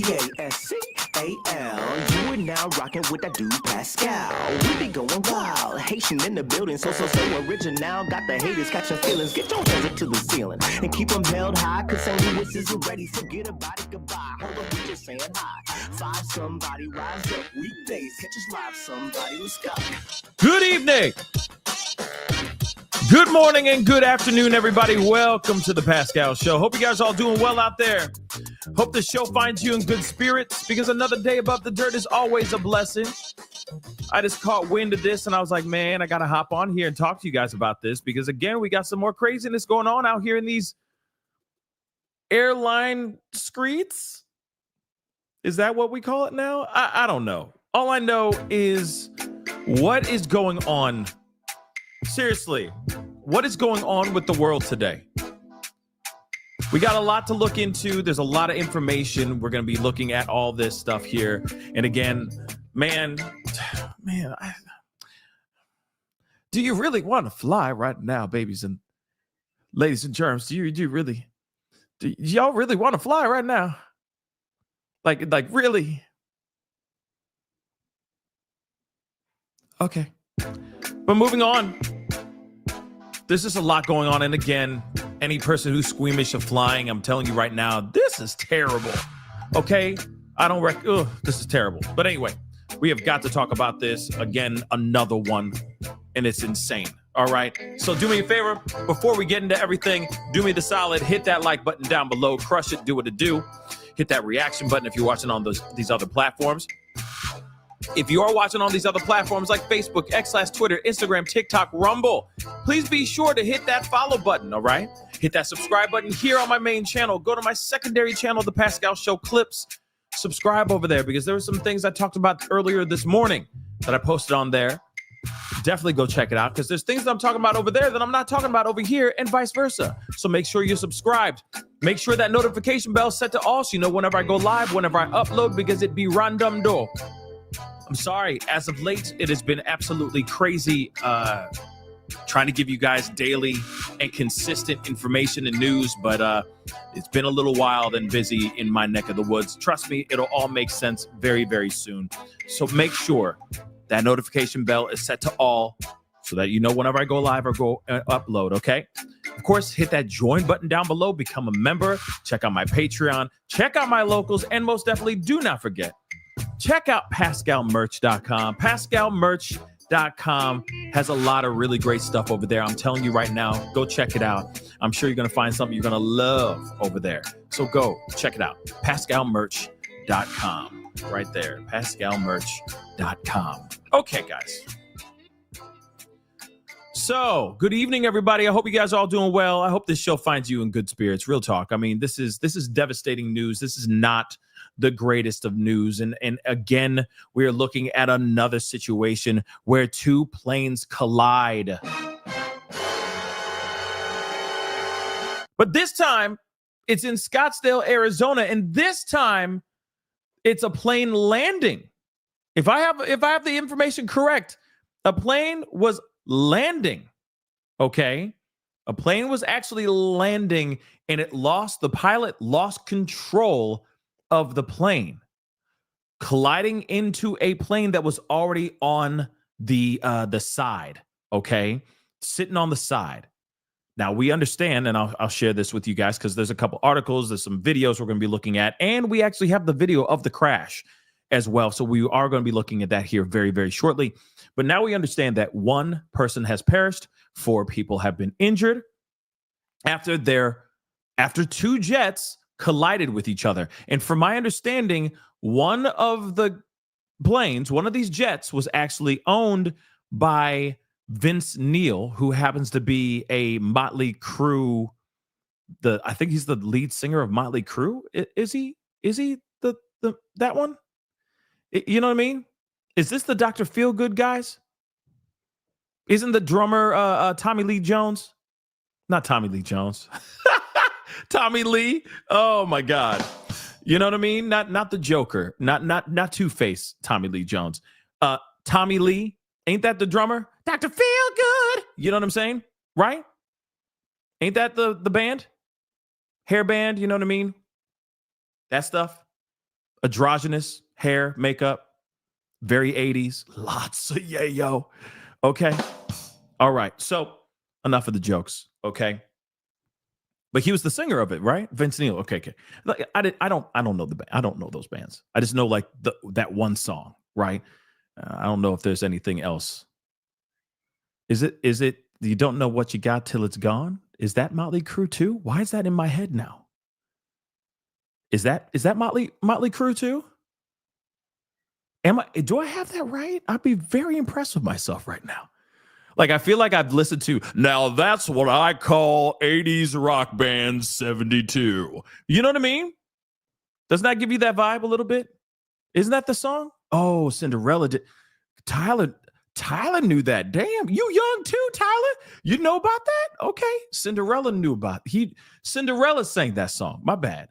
Pascal. You are now rocking with that dude Pascal. We be going wild, Haitian in the building, so original. Got the haters catching feelings. Get your hands up to the ceiling and keep them held high, cause St. Louis isn't ready. Forget about it, goodbye. Hold on, we just saying hi. Five somebody, rise up. Weekdays, catch us live, somebody. Let's go. Good evening. Good morning and good afternoon, everybody. Welcome to the Pascal Show. Hope you guys are all doing well out there. Hope the show finds you in good spirits, because another day above the dirt is always a blessing. I just caught wind of this and I was like, man, I got to hop on here and talk to you guys about this, because again, we got some more craziness going on out here in these airline streets. Is that what we call it now? I don't know. All I know is what is going on. Seriously, what is going on with the world today? We got a lot to look into. There's a lot of information. We're going to be looking at all this stuff here. And again, man, do you really want to fly right now, babies and ladies and germs? Do y'all really want to fly right now? Like really? Okay. But moving on, there's just a lot going on. And again, any person who's squeamish of flying, I'm telling you right now, this is terrible. Okay? This is terrible. But anyway, we have got to talk about this. Again, another one. And it's insane. All right? So do me a favor. Before we get into everything, do me the solid. Hit that like button down below. Crush it. Do what it do. Hit that reaction button if you're watching on these other platforms. If you are watching on these other platforms like Facebook, X/Twitter, Instagram, TikTok, Rumble, please be sure to hit that follow button, all right? Hit that subscribe button here on my main channel. Go to my secondary channel, The Pascal Show Clips. Subscribe over there, because there were some things I talked about earlier this morning that I posted on there. Definitely go check it out, because there's things that I'm talking about over there that I'm not talking about over here, and vice versa. So make sure you're subscribed. Make sure that notification bell is set to all, so you know whenever I go live, whenever I upload, because it be random door. I'm sorry, as of late, it has been absolutely crazy trying to give you guys daily and consistent information and news, but it's been a little wild and busy in my neck of the woods. Trust me, it'll all make sense very, very soon. So make sure that notification bell is set to all, so that you know whenever I go live or go upload, okay? Of course, hit that join button down below, become a member, check out my Patreon, check out my locals, and most definitely do not forget, check out PascalMerch.com. PascalMerch.com has a lot of really great stuff over there. I'm telling you right now, go check it out. I'm sure you're going to find something you're going to love over there. So go check it out. PascalMerch.com. Right there. PascalMerch.com. Okay, guys. So, good evening, everybody. I hope you guys are all doing well. I hope this show finds you in good spirits. Real talk. I mean, this is devastating news. This is not the greatest of news. And again, we are looking at another situation where two planes collide. But this time, it's in Scottsdale, Arizona, and this time it's a plane landing. If I have the information correct, a plane was landing. Okay? A plane was actually landing, and the pilot lost control of the plane, colliding into a plane that was already on the side, okay? Sitting on the side. Now, we understand, and I'll share this with you guys, because there's a couple articles, there's some videos we're going to be looking at, and we actually have the video of the crash as well. So we are going to be looking at that here very, very shortly. But now we understand that one person has perished, 4 people have been injured after two jets collided with each other. And from my understanding, one of these jets was actually owned by Vince Neil, who happens to be a Motley Crue. I think he's the lead singer of Motley Crue. Is he that one? You know what I mean? Is this the Dr. Feelgood guys? Isn't the drummer Tommy Lee Jones? Not Tommy Lee Jones. Tommy Lee. Oh my God. You know what I mean? Not the Joker. Not Two-Face Tommy Lee Jones. Tommy Lee. Ain't that the drummer? Dr. Feelgood. You know what I'm saying? Right? Ain't that the band? Hair band, you know what I mean? That stuff. androgynous hair, makeup, very 80s, lots of yayo. Okay. All right. So enough of the jokes. Okay. But he was the singer of it, right? Vince Neil. Okay, okay. Like, I don't know the band. I don't know those bands. I just know like that one song, right? I don't know if there's anything else. Is it you don't know what you got till it's gone? Is that Motley Crue too? Why is that in my head now? Is that Motley Crue too? Do I have that right? I'd be very impressed with myself right now. Like, I feel like I've listened to, now that's what I call 80s rock band 72. You know what I mean? Doesn't that give you that vibe a little bit? Isn't that the song? Oh, Cinderella did. Tyler knew that. Damn, you young too, Tyler. You know about that? Okay. Cinderella knew about Cinderella sang that song. My bad.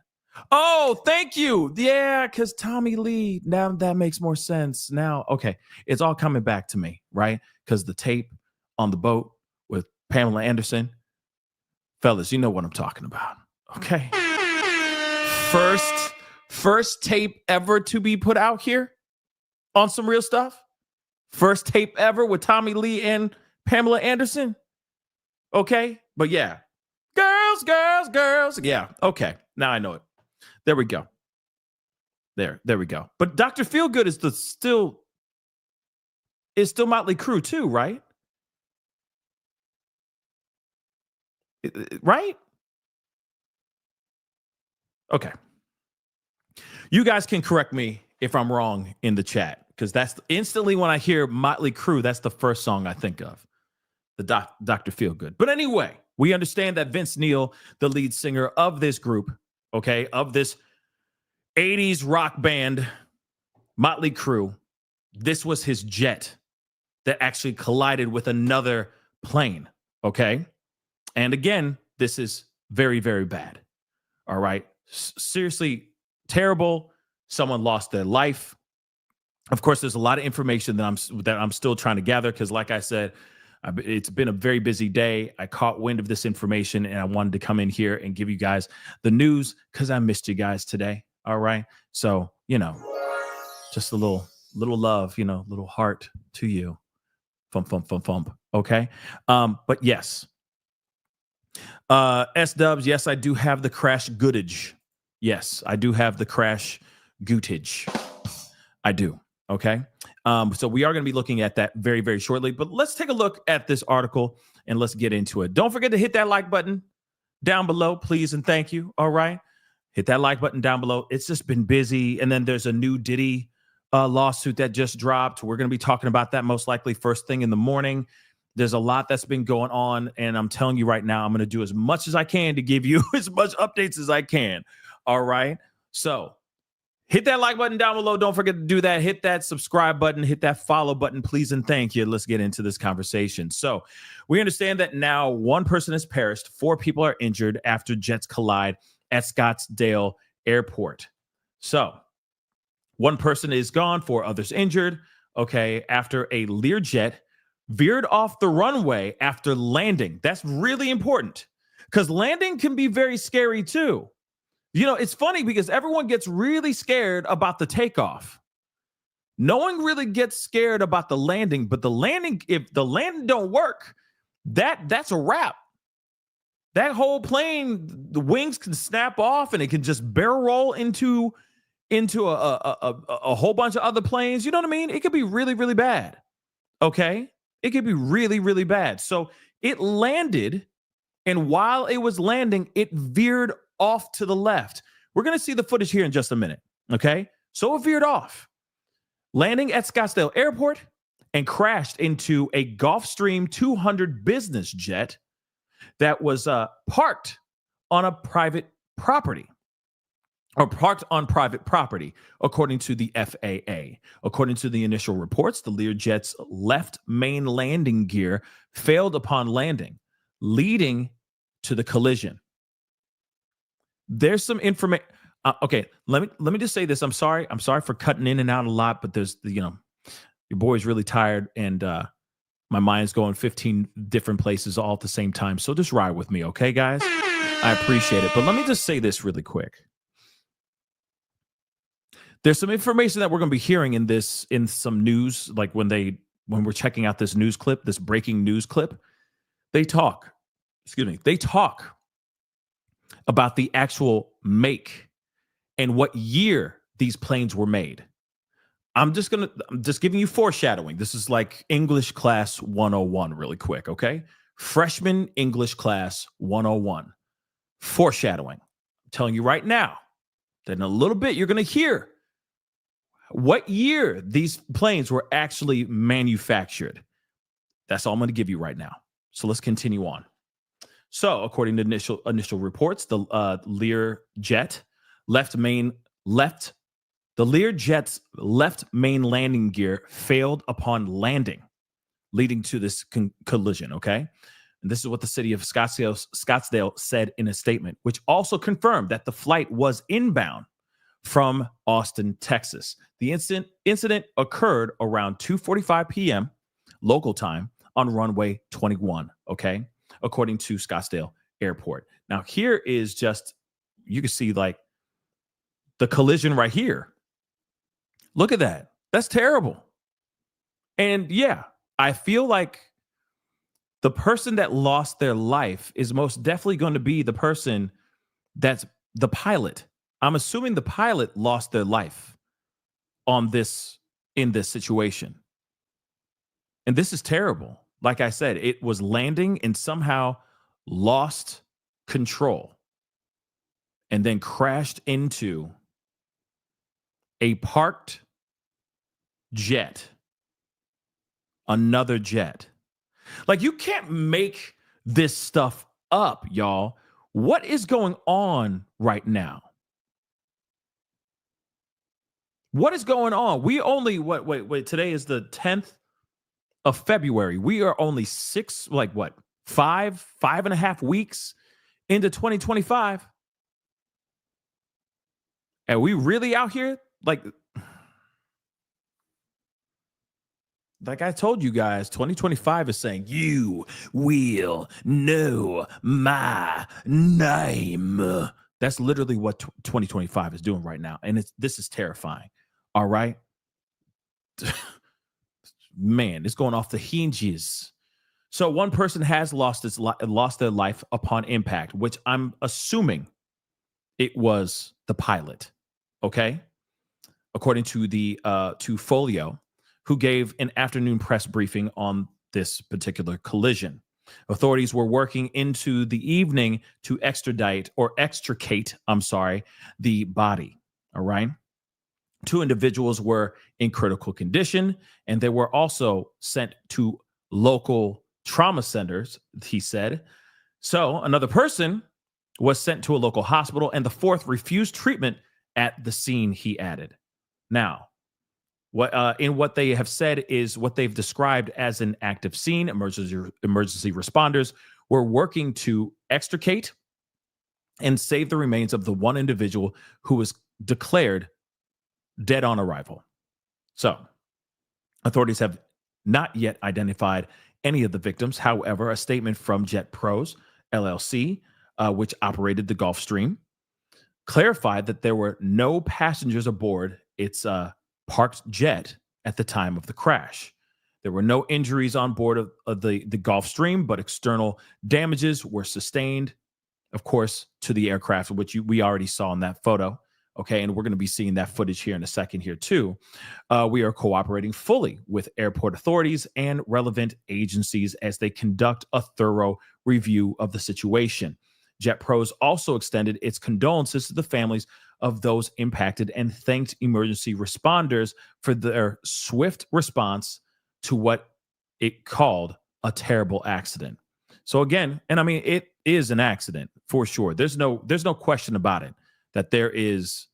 Oh, thank you. Yeah, because Tommy Lee. Now that makes more sense. Now, okay. It's all coming back to me, right? Because the tape on the boat with Pamela Anderson. Fellas, you know what I'm talking about. Okay. First tape ever to be put out here on some real stuff. First tape ever with Tommy Lee and Pamela Anderson. Okay. But yeah. Girls. Yeah. Okay. Now I know it. There we go. There we go. But Dr. Feelgood is still Motley Crue too, right? Right? Okay. You guys can correct me if I'm wrong in the chat, because that's instantly when I hear Motley Crue, that's the first song I think of, the Dr. Feelgood. But anyway, we understand that Vince Neil, the lead singer of this group, okay, of this 80s rock band, Motley Crue, this was his jet that actually collided with another plane, okay? And again, this is very, very bad. All right. Seriously terrible. Someone lost their life. Of course, there's a lot of information that I'm still trying to gather because, like I said, it's been a very busy day. I caught wind of this information and I wanted to come in here and give you guys the news because I missed you guys today. All right. So, just a little love, little heart to you. Fump. Okay. But yes. S-dubs, yes, I do have the crash gootage. Yes, I do have the crash gootage. I do. Okay. So we are going to be looking at that very, very shortly. But let's take a look at this article and let's get into it. Don't forget to hit that like button down below, please and thank you. All right. Hit that like button down below. It's just been busy. And then there's a new Diddy lawsuit that just dropped. We're going to be talking about that most likely first thing in the morning. There's a lot that's been going on, and I'm telling you right now, I'm going to do as much as I can to give you as much updates as I can. All right? So hit that like button down below. Don't forget to do that. Hit that subscribe button. Hit that follow button, please, and thank you. Let's get into this conversation. So we understand that now one person has perished. 4 people are injured after jets collide at Scottsdale Airport. So one person is gone, 4 others injured, okay, after a Learjet veered off the runway after landing. That's really important because landing can be very scary too. It's funny because everyone gets really scared about the takeoff. No one really gets scared about the landing, but the landing, if the landing don't work, that's a wrap. That whole plane, the wings can snap off and it can just barrel roll into a whole bunch of other planes. You know what I mean? It could be really, really bad. Okay? It could be really, really bad. So it landed, and while it was landing, it veered off to the left. We're going to see the footage here in just a minute, okay? So it veered off, landing at Scottsdale Airport and crashed into a Gulfstream 200 business jet that was parked on a private property. Or parked on private property, according to the FAA. According to the initial reports, the Learjet's left main landing gear failed upon landing, leading to the collision. There's some information. Okay, let me just say this. I'm sorry for cutting in and out a lot, but there's your boy's really tired and my mind's going 15 different places all at the same time. So just ride with me, okay, guys? I appreciate it. But let me just say this really quick. There's some information that we're going to be hearing in some news, like when we're checking out this news clip, this breaking news clip. They talk about the actual make and what year these planes were made. I'm just giving you foreshadowing. This is like English class 101 really quick, okay? Freshman English class 101. Foreshadowing. I'm telling you right now that in a little bit you're going to hear what year these planes were actually manufactured. That's all I'm going to give you right now. So let's continue on. So according to initial reports, the Learjet's left main landing gear failed upon landing, leading to this collision, okay? And this is what the city of Scottsdale said in a statement, which also confirmed that the flight was inbound from Austin, Texas. The incident occurred around 2:45 p.m. local time on runway 21, okay? According to Scottsdale Airport. Now, here is just, you can see like the collision right here. Look at that. That's terrible. And yeah, I feel like the person that lost their life is most definitely going to be the person that's the pilot. I'm assuming the pilot lost their life in this situation. And this is terrible. Like I said, it was landing and somehow lost control and then crashed into a parked jet, another jet. Like, you can't make this stuff up, y'all. What is going on right now? What is going on? We only, wait, today is the 10th of February. We are only 5.5 weeks into 2025. And we really out here? Like I told you guys, 2025 is saying, you will know my name. That's literally what 2025 is doing right now. And this is terrifying. All right. Man, it's going off the hinges. So one person has lost their life upon impact, which I'm assuming it was the pilot. Okay. According to to Folio, who gave an afternoon press briefing on this particular collision. Authorities were working into the evening to extricate the body. All right. 2 individuals were in critical condition, and they were also sent to local trauma centers, he said. So another person was sent to a local hospital, and the 4th refused treatment at the scene, he added. Now, what they have said is what they've described as an active scene. Emergency responders were working to extricate and save the remains of the one individual who was declared dead on arrival. So, authorities have not yet identified any of the victims. However, a statement from Jet Pros LLC, which operated the Gulfstream, clarified that there were no passengers aboard its parked jet at the time of the crash. There were no injuries on board of the Gulfstream, but external damages were sustained, of course, to the aircraft, which we already saw in that photo. Okay, and we're going to be seeing that footage here in a second here too. We are cooperating fully with airport authorities and relevant agencies as they conduct a thorough review of the situation. JetPros also extended its condolences to the families of those impacted and thanked emergency responders for their swift response to what it called a terrible accident. So again, and I mean, it is an accident for sure. There's no question about it. That this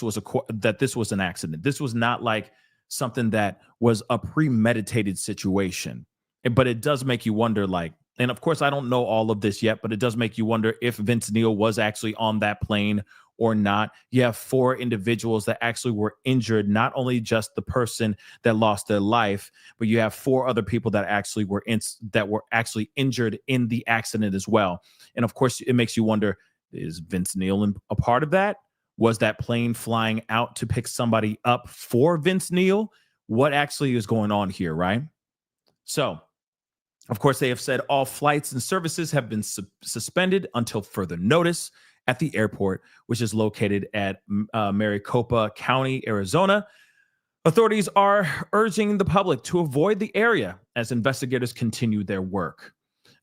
was an accident. This was not like something that was a premeditated situation. But it does make you wonder, like, and of course I don't know all of this yet, but it does make you wonder if Vince Neil was actually on that plane or not. You have 4 individuals that actually were injured, not only just the person that lost their life, but you have 4 other people that actually were injured in the accident as well. And of course, it makes you wonder, is Vince Neil a part of that? Was that plane flying out to pick somebody up for Vince Neil? What actually is going on here, right? So, of course, they have said all flights and services have been suspended until further notice at the airport, which is located at Maricopa County, Arizona. Authorities are urging the public to avoid the area as investigators continue their work.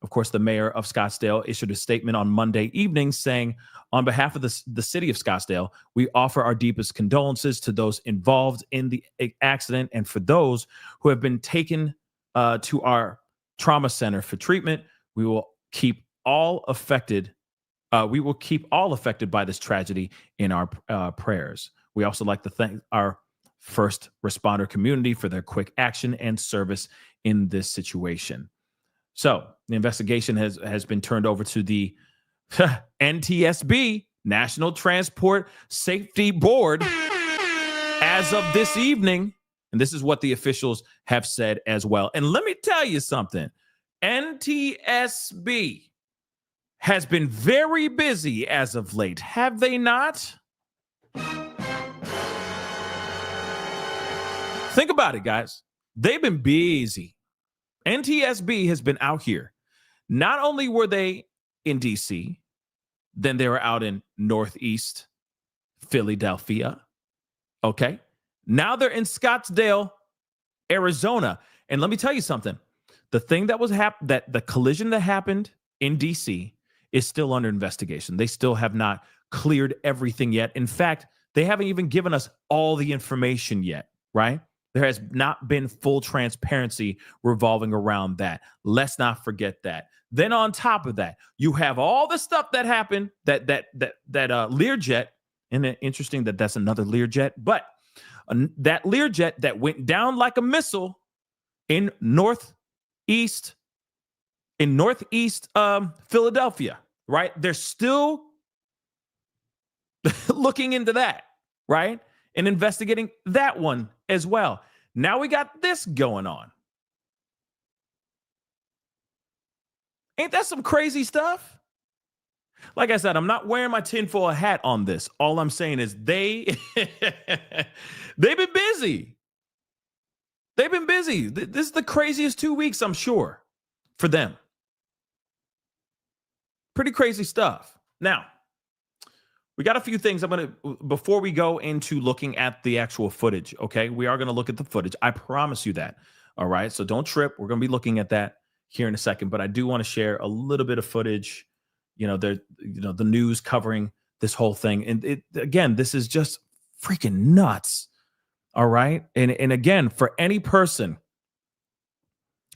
Of course, the mayor of Scottsdale issued a statement on Monday evening saying, on behalf of the city of Scottsdale, we offer our deepest condolences to those involved in the accident and for those who have been taken to our trauma center for treatment. We will keep all affected. We will keep all affected by this tragedy in our prayers. We also like to thank our first responder community for their quick action and service in this situation. So the investigation has been turned over to the NTSB, National Transport Safety Board, as of this evening. And this is what the officials have said as well. And let me tell you something. NTSB has been very busy as of late, have they not? Think about it, guys. They've been busy. NTSB has been out here. Not only were they in DC, then they were out in Northeast Philadelphia. Okay. Now they're in Scottsdale, Arizona. And let me tell you something. The thing that was that the collision that happened in DC is still under investigation. They still have not cleared everything yet. In fact, they haven't even given us all the information yet, right? There has not been full transparency revolving around that. Let's not forget that. Then on top of that, you have all the stuff that happened, that Learjet, and interesting that that's another Learjet, but that Learjet that went down like a missile in northeast Philadelphia, right? They're still looking into that, right? And investigating that one as well. Now we got this going on. Ain't that some crazy stuff? Like I said, I'm not wearing my tinfoil hat on this. All I'm saying is they've been busy. They've been busy. This is the craziest 2 weeks, I'm sure, for them. Pretty crazy stuff. Now, we got a few things before we go into looking at the actual footage, okay? We are going to look at the footage. I promise you that, all right? So don't trip. We're going to be looking at that here in a second, but I do want to share a little bit of footage, the news covering this whole thing. And again, this is just freaking nuts, all right? And again, for any person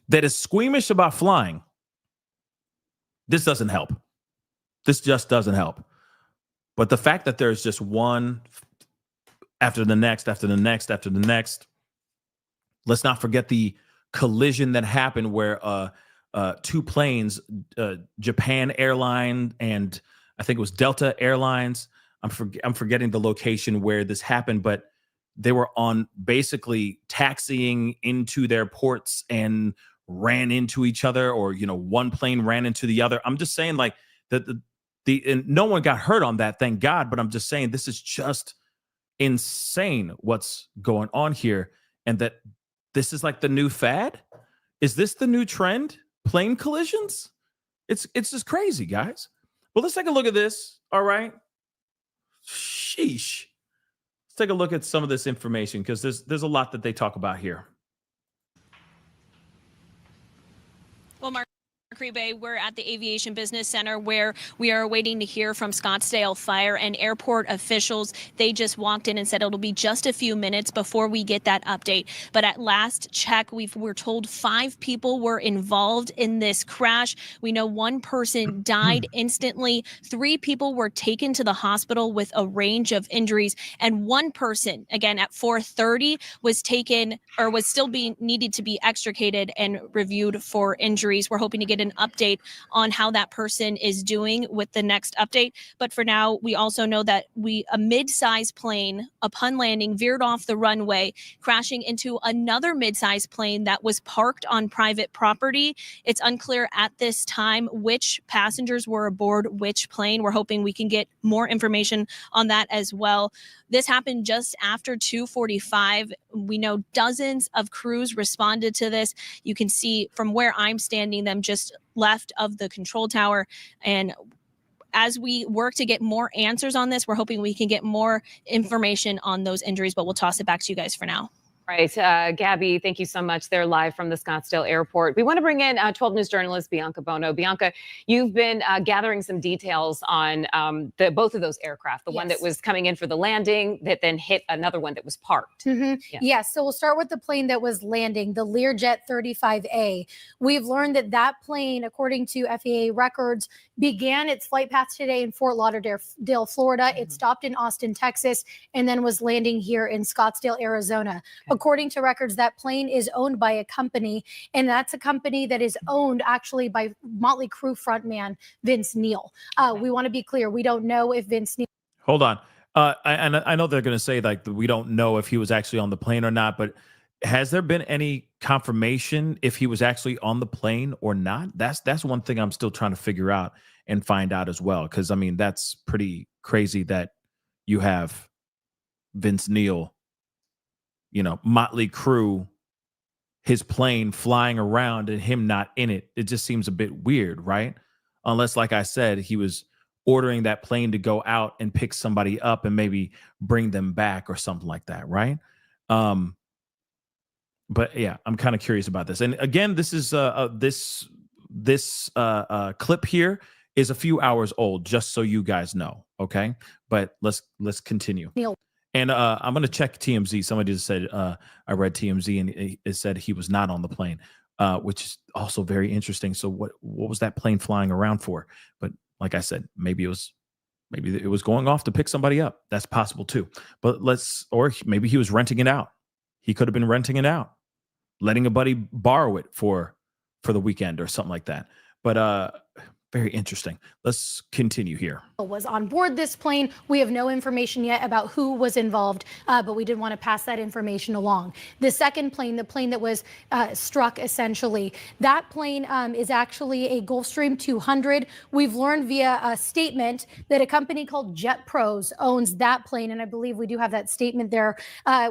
that is squeamish about flying, this doesn't help. This just doesn't help. But the fact that there's just one after the next, after the next, after the next, let's not forget the collision that happened where two planes, Japan Airline and I think it was Delta Airlines. I'm forgetting the location where this happened, but they were on basically taxiing into their ports and ran into each other, or one plane ran into the other. I'm just saying, like, and no one got hurt on that, thank God. But I'm just saying this is just insane what's going on here, and that this is like the new fad. Is this the new trend? Plane collisions? It's just crazy, guys. Well, let's take a look at this. All right. Sheesh. Let's take a look at some of this information because there's a lot that they talk about here. Well, Mark Rebe, we're at the Aviation Business Center where we are waiting to hear from Scottsdale Fire and airport officials. They just walked in and said it'll be just a few minutes before we get that update. But at last check, we're told 5 people were involved in this crash. We know one person died instantly. 3 people were taken to the hospital with a range of injuries. And one person, again, at 4:30 was taken or was still needed to be extricated and reviewed for injuries. We're hoping to get an an update on how that person is doing with the next update. But for now, we also know that a mid-sized plane upon landing veered off the runway, crashing into another mid-sized plane that was parked on private property. It's unclear at this time which passengers were aboard which plane. We're hoping we can get more information on that as well. This happened just after 2:45. We know dozens of crews responded to this. You can see from where I'm standing them just left of the control tower. And as we work to get more answers on this, we're hoping we can get more information on those injuries, but we'll toss it back to you guys for now. Right. Gabby, thank you so much. They're live from the Scottsdale airport. We want to bring in 12 News journalist Bianca Bono. Bianca, you've been gathering some details on both of those aircraft, the one that was coming in for the landing that then hit another one that was parked. Yes. So we'll start with the plane that was landing, the Learjet 35A. We've learned that plane, according to FAA records, began its flight path today in Fort Lauderdale, Florida. It stopped in Austin, Texas, and then was landing here in Scottsdale, Arizona. According to records, that plane is owned by a company, and that's a company that is owned actually by Motley Crue frontman Vince Neil. We want to be clear. We don't know if Vince Neil. Hold on. I know they're going to say like we don't know if he was actually on the plane or not, but has there been any confirmation if he was actually on the plane or not? That's one thing I'm still trying to figure out and find out as well. Because I mean, that's pretty crazy that you have Vince Neil, Motley Crue, his plane flying around and him not in it. It just seems a bit weird, right? Unless, like I said, he was ordering that plane to go out and pick somebody up and maybe bring them back or something like that, right? But yeah, I'm kind of curious about this. And again, this is this clip here is a few hours old, just so you guys know, okay? But let's continue. Neil. And I'm going to check TMZ. Somebody just said, I read TMZ and it said he was not on the plane, which is also very interesting. So what was that plane flying around for? But like I said, maybe it was going off to pick somebody up. That's possible too. But or maybe he was renting it out. He could have been renting it out, letting a buddy borrow it for the weekend or something like that. But very interesting. Let's continue here. Was on board this plane. We have no information yet about who was involved, but we did want to pass that information along. The second plane, the plane that was struck essentially, that plane is actually a Gulfstream 200. We've learned via a statement that a company called Jet Pros owns that plane, and I believe we do have that statement there.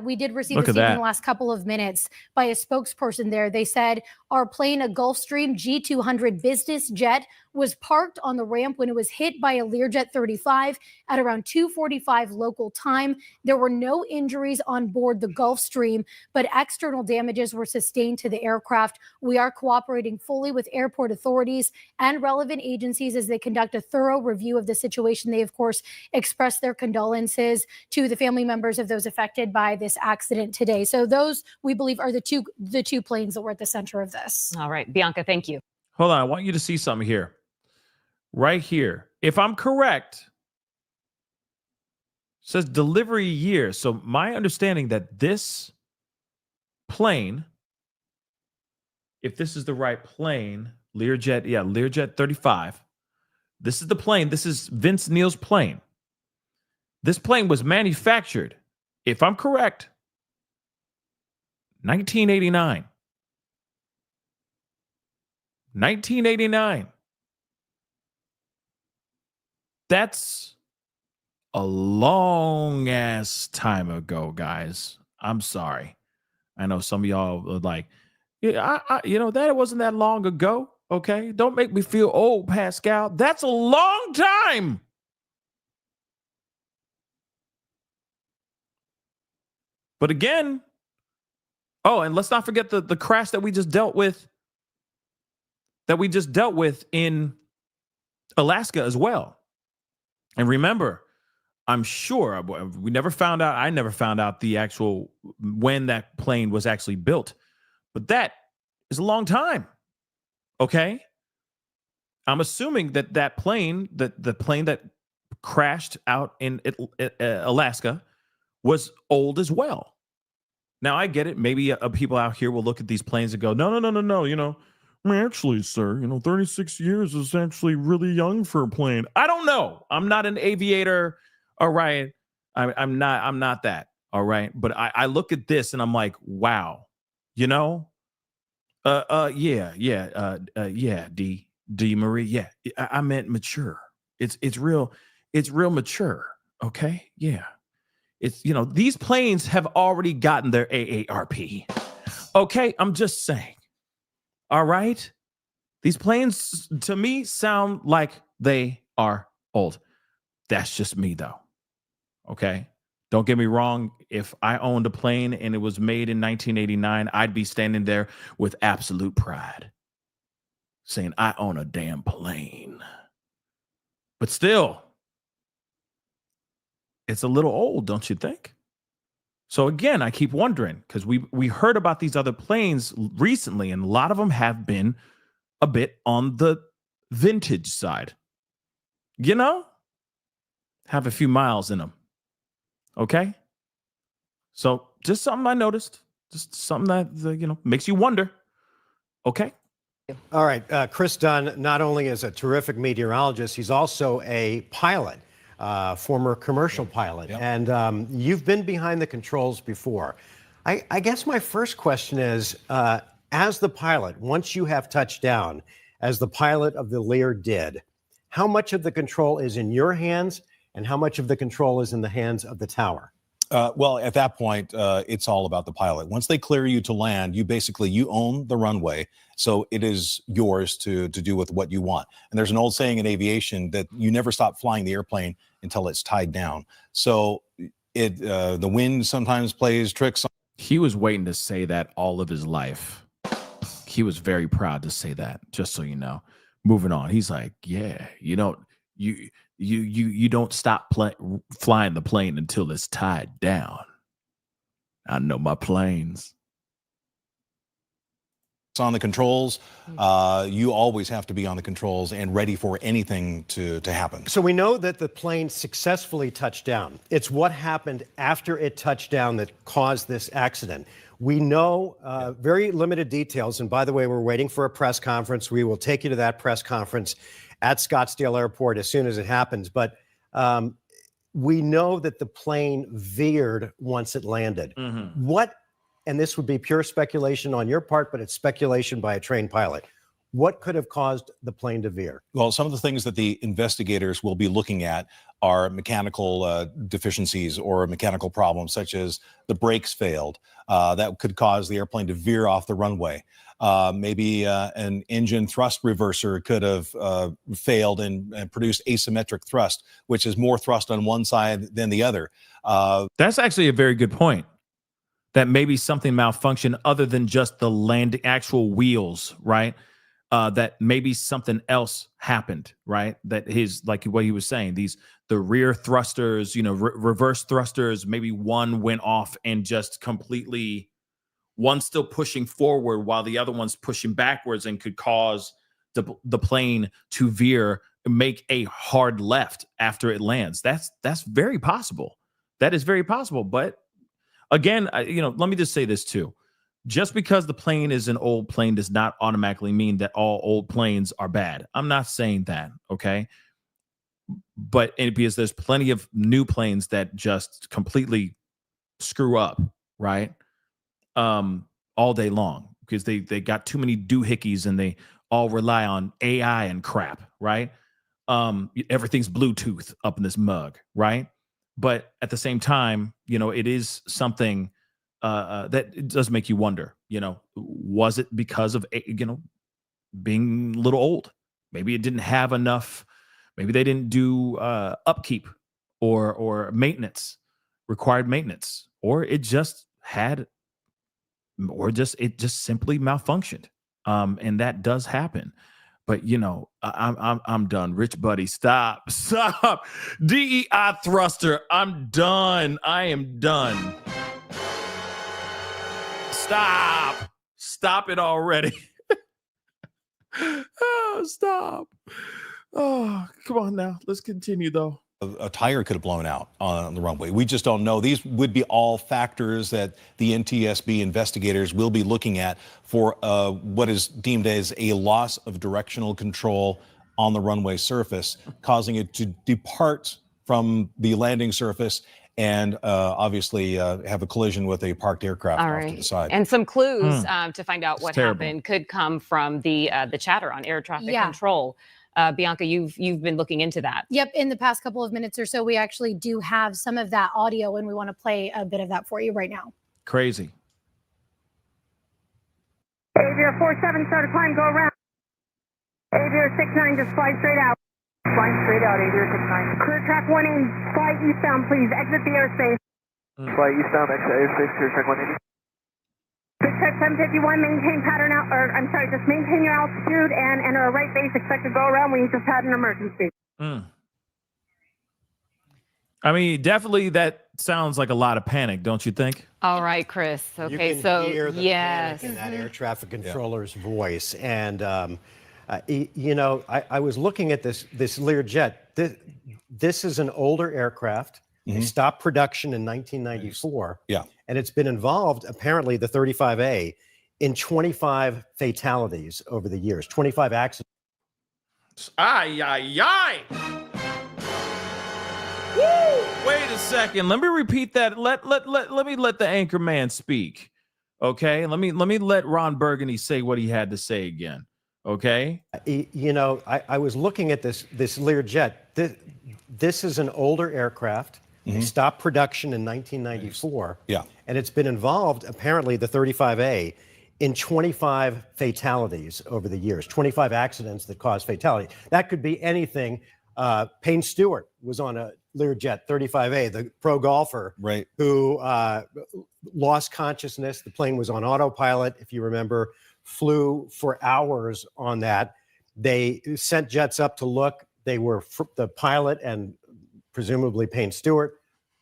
We did receive a statement in the last couple of minutes by a spokesperson there. They said, our plane, a Gulfstream G200 business jet, was parked on the ramp when it was hit by a Learjet 35 at around 2:45 local time. There were no injuries on board the Gulfstream, but external damages were sustained to the aircraft. We are cooperating fully with airport authorities and relevant agencies as they conduct a thorough review of the situation. They, of course, expressed their condolences to the family members of those affected by this accident today. So those, we believe, are the two planes that were at the center of this. All right, Bianca, thank you. Hold on. I want you to see something here. Right here. If I'm correct, it says delivery year. So my understanding that this plane, if this is the right plane, Learjet 35. This is the plane. This is Vince Neil's plane. This plane was manufactured, if I'm correct, 1989. 1989. That's a long ass time ago, guys. I'm sorry. I know some of y'all are like, yeah, that wasn't that long ago. Okay. Don't make me feel old, Pascal. That's a long time. But again, and let's not forget the crash that we just dealt with. In Alaska as well. And remember, I'm sure we never found out. I never found out the actual when that plane was actually built, but that is a long time. Okay. I'm assuming that plane, the plane that crashed out in Alaska was old as well. Now I get it. Maybe people out here will look at these planes and go, no. I mean, actually, sir, 36 years is actually really young for a plane. I don't know. I'm not an aviator. All right. I'm not that. All right. But I look at this and I'm like, wow, yeah, D Marie. Yeah. I meant mature. It's real mature. Okay. Yeah. It's, these planes have already gotten their AARP. Okay. I'm just saying. All right. These planes to me sound like they are old. That's just me though. Okay. Don't get me wrong. If I owned a plane and it was made in 1989, I'd be standing there with absolute pride saying, I own a damn plane. But still, it's a little old, don't you think? So again, I keep wondering because we heard about these other planes recently, and a lot of them have been a bit on the vintage side. Have a few miles in them. Okay. So just something I noticed, just something that, makes you wonder. Okay. All right. Chris Dunn not only is a terrific meteorologist, he's also a pilot, former commercial pilot. Yep. And you've been behind the controls before. I guess my first question is, as the pilot, once you have touched down, as the pilot of the Lear did, how much of the control is in your hands and how much of the control is in the hands of the tower? Well, at that point, it's all about the pilot. Once they clear you to land, you own the runway. So it is yours to do with what you want. And there's an old saying in aviation that you never stop flying the airplane until it's tied down. So the wind sometimes plays tricks. He was waiting to say that all of his life. He was very proud to say that, just so you know. Moving on. He's like, yeah, you don't stop flying the plane until it's tied down. I know my planes. On the controls, you always have to be on the controls and ready for anything to happen. So we know that the plane successfully touched down. It's what happened after it touched down that caused this accident. We know very limited details. And by the way, we're waiting for a press conference. We will take you to that press conference at Scottsdale Airport as soon as it happens. But we know that the plane veered once it landed. Mm-hmm. And this would be pure speculation on your part, but it's speculation by a trained pilot. What could have caused the plane to veer? Well, some of the things that the investigators will be looking at are mechanical deficiencies or mechanical problems, such as the brakes failed. That could cause the airplane to veer off the runway. Maybe an engine thrust reverser could have failed and produced asymmetric thrust, which is more thrust on one side than the other. That's actually a very good point. That maybe something malfunctioned other than just the landing, actual wheels, right? That maybe something else happened, right? That like what he was saying, the rear thrusters, reverse thrusters, maybe one went off and just completely, one's still pushing forward while the other one's pushing backwards and could cause the plane to veer, make a hard left after it lands. That's very possible. That is very possible. But again, let me just say this too. Just because the plane is an old plane does not automatically mean that all old planes are bad. I'm not saying that, okay? But because there's plenty of new planes that just completely screw up, right? All day long because they got too many doohickeys and they all rely on AI and crap, right? Everything's Bluetooth up in this mug, right? But at the same time, it is something that it does make you wonder, was it because of, being a little old? Maybe it didn't have enough. Maybe they didn't do upkeep or maintenance, required maintenance, or it just simply malfunctioned. And that does happen. But I'm done. Rich buddy, stop. DEI thruster. I'm done. I am done. Stop it already. Oh, stop. Oh, come on now. Let's continue though. a tire could have blown out on the runway. We just don't know. These would be all factors that the NTSB investigators will be looking at for what is deemed as a loss of directional control on the runway surface, causing it to depart from the landing surface and obviously have a collision with a parked aircraft off to the side. And some clues to find out what terrible. happened could come from the chatter on air traffic control. Bianca, you've been looking into that. Yep. In the past couple of minutes or so, we actually do have some of that audio, and we want to play a bit of that for you right now. Crazy. Aviator 47, start a climb, go around. Aviator 69, just fly straight out. Flying straight out, Aviator 69. Clear track 180, fly eastbound, please. Exit the airspace. Fly eastbound, exit airspace, clear track 180. Big check 751, maintain pattern out, or I'm sorry, just maintain your altitude and enter a right base, expect to go around. We just had an emergency. I mean, definitely that sounds like a lot of panic, don't you think? All right, Chris. Okay, you can so hear the yes. panic in that air traffic controller's voice. And, you know, I was looking at this Learjet. This is an older aircraft. They stopped production in 1994. Yeah. And it's been involved, apparently, the 35A, in 25 fatalities over the years, 25 accidents. Ay, ay, ay. Woo! Wait a second. Let me repeat that. Let me let the anchor man speak. Okay. Let me let Ron Burgundy say what he had to say again. Okay. You know, I was looking at this Learjet. This is an older aircraft. They stopped production in 1994. Yeah. And it's been involved, apparently, the 35A, in 25 fatalities over the years, 25 accidents that caused fatality. That could be anything. Payne Stewart was on a Learjet 35A, the pro golfer, Right. who lost consciousness. The plane was on autopilot, if you remember, flew for hours on that. They sent jets up to look. They were, the pilot and presumably Payne Stewart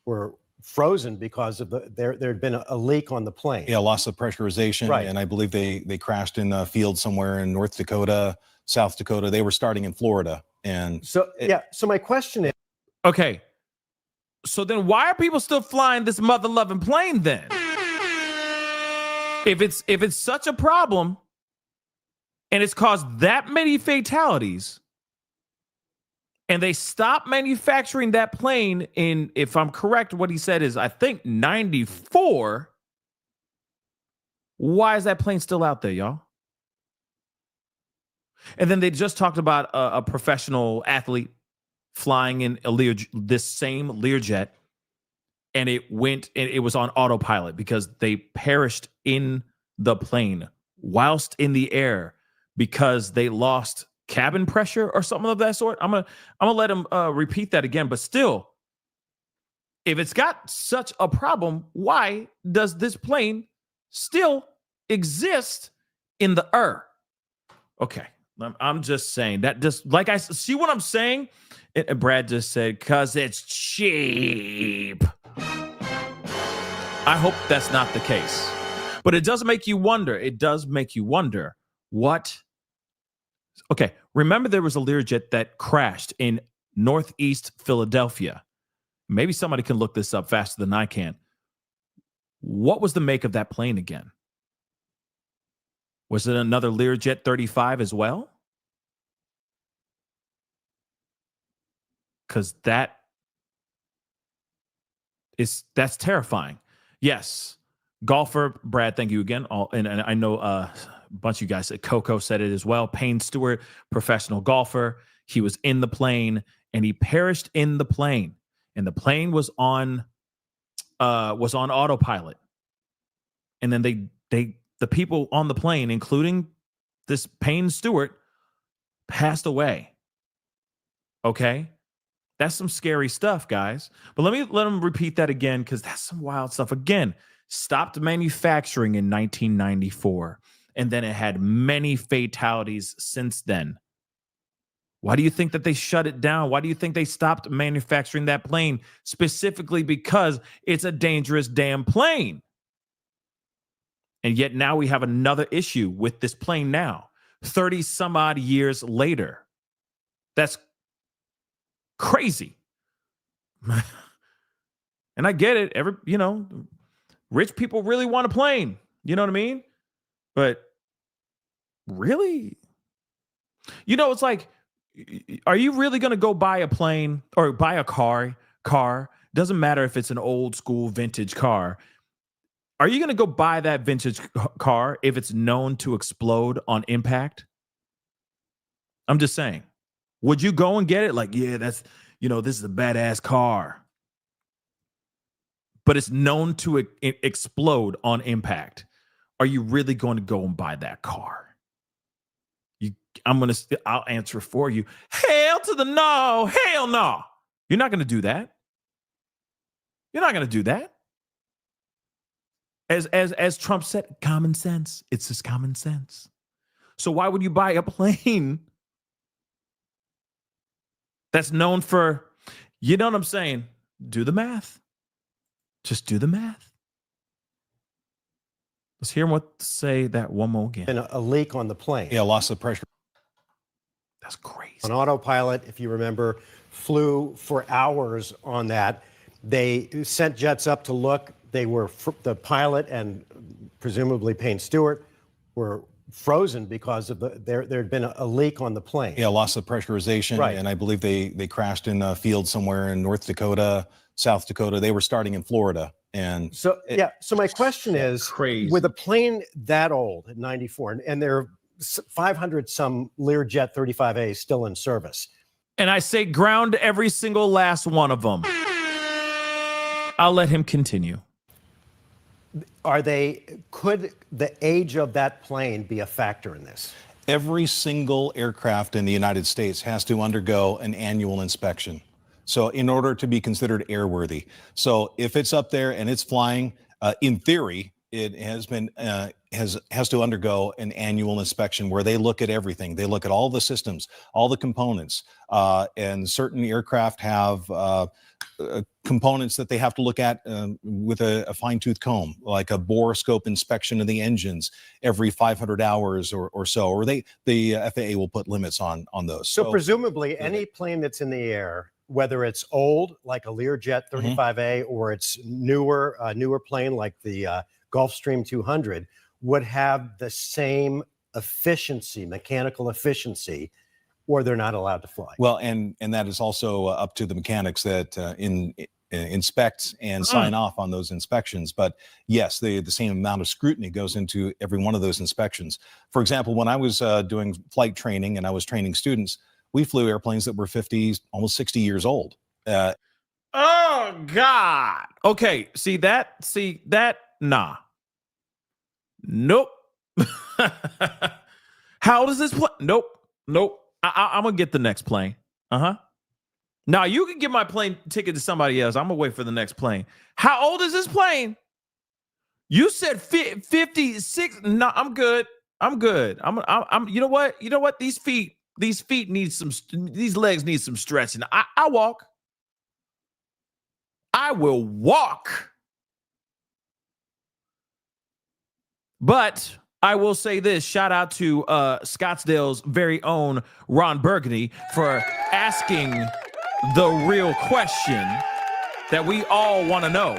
were frozen because of there had been a leak on the plane. Yeah, loss of pressurization. Right. And I believe they crashed in a field somewhere in North Dakota, South Dakota. They were starting in Florida. And So, so my question is, Okay. So then why are people still flying this mother-loving plane then? If it's such a problem and it's caused that many fatalities, and they stopped manufacturing that plane in, if I'm correct, what he said is, I think, 94. Why is that plane still out there, y'all? And then they just talked about a professional athlete flying in this same Learjet, and it was on autopilot because they perished in the plane whilst in the air because they lost cabin pressure or something of that sort. I'm gonna let him repeat that again. But still, if it's got such a problem, why does this plane still exist in the air? Okay, I'm just saying that. Just like I see what I'm saying. Brad just said, "'Cause it's cheap." I hope that's not the case, but it does make you wonder. It does make you wonder what. Okay, remember there was a Learjet that crashed in Northeast Philadelphia. Maybe somebody can look this up faster than I can. What was the make of that plane again? Was it another Learjet 35 as well? Because that's terrifying. Yes, golfer, Brad, thank you again. And I know a bunch of you guys said, Coco said it as well. Payne Stewart, professional golfer. He was in the plane and he perished in the plane. And the plane was on autopilot. And then the people on the plane, including this Payne Stewart, passed away. Okay? That's some scary stuff, guys. But let them repeat that again, because that's some wild stuff. Again, stopped manufacturing in 1994, and then it had many fatalities since then. Why do you think that they shut it down? Why do you think they stopped manufacturing that plane? Specifically because it's a dangerous damn plane. And yet now we have another issue with this plane now, 30 some odd years later. That's crazy. And I get it. Rich people really want a plane. You know what I mean? But really? It's like, are you really going to go buy a plane or buy a car? Doesn't matter if it's an old school vintage car. Are you going to go buy that vintage car if it's known to explode on impact? I'm just saying. Would you go and get it? Like, yeah, this is a badass car. But it's known to explode on impact. Are you really going to go and buy that car? I'll answer for you. Hell to the no. Hell no. You're not going to do that. You're not going to do that. As Trump said, common sense. It's just common sense. So why would you buy a plane that's known for, you know what I'm saying? Do the math. Just do the math. Let's hear what say that one more again. And a leak on the plane. Yeah, loss of pressure. That's crazy. An autopilot, if you remember, flew for hours on that. They sent jets up to look. They were the pilot and presumably Payne Stewart were frozen because of there had been a leak on the plane. Yeah, loss of pressurization. Right. And I believe they crashed in a field somewhere in North Dakota, South Dakota. They were starting in Florida. And so my question is, crazy. With a plane that old at 94, and there are 500 some Learjet 35A still in service. And I say ground every single last one of them. I'll let him continue. Could the age of that plane be a factor in this? every single aircraft in the United States has to undergo an annual inspection. So in order to be considered airworthy. So if it's up there and it's flying, in theory, it has been has to undergo an annual inspection where they look at everything. They look at all the systems, all the components, and certain aircraft have components that they have to look at with a fine-tooth comb, like a borescope inspection of the engines every 500 hours or so, or the FAA will put limits on those. So presumably any plane that's in the air, whether it's old like a Learjet 35A or it's newer plane like the Gulfstream 200, would have the same efficiency, mechanical efficiency, or they're not allowed to fly. Well, and that is also up to the mechanics that inspect and sign off on those inspections. But yes, the same amount of scrutiny goes into every one of those inspections. For example, when I was doing flight training and I was training students, we flew airplanes that were 50, almost 60 years old. Oh God. Okay. See that? Nah. Nope. How old is this plane? Nope. I'm gonna get the next plane. Now you can give my plane ticket to somebody else. I'm gonna wait for the next plane. How old is this plane? You said 56. No, I'm good. I'm you know what? These feet need these legs need some stretching. I walk. I will walk. But I will say this, shout out to Scottsdale's very own Ron Burgundy for asking the real question that we all want to know.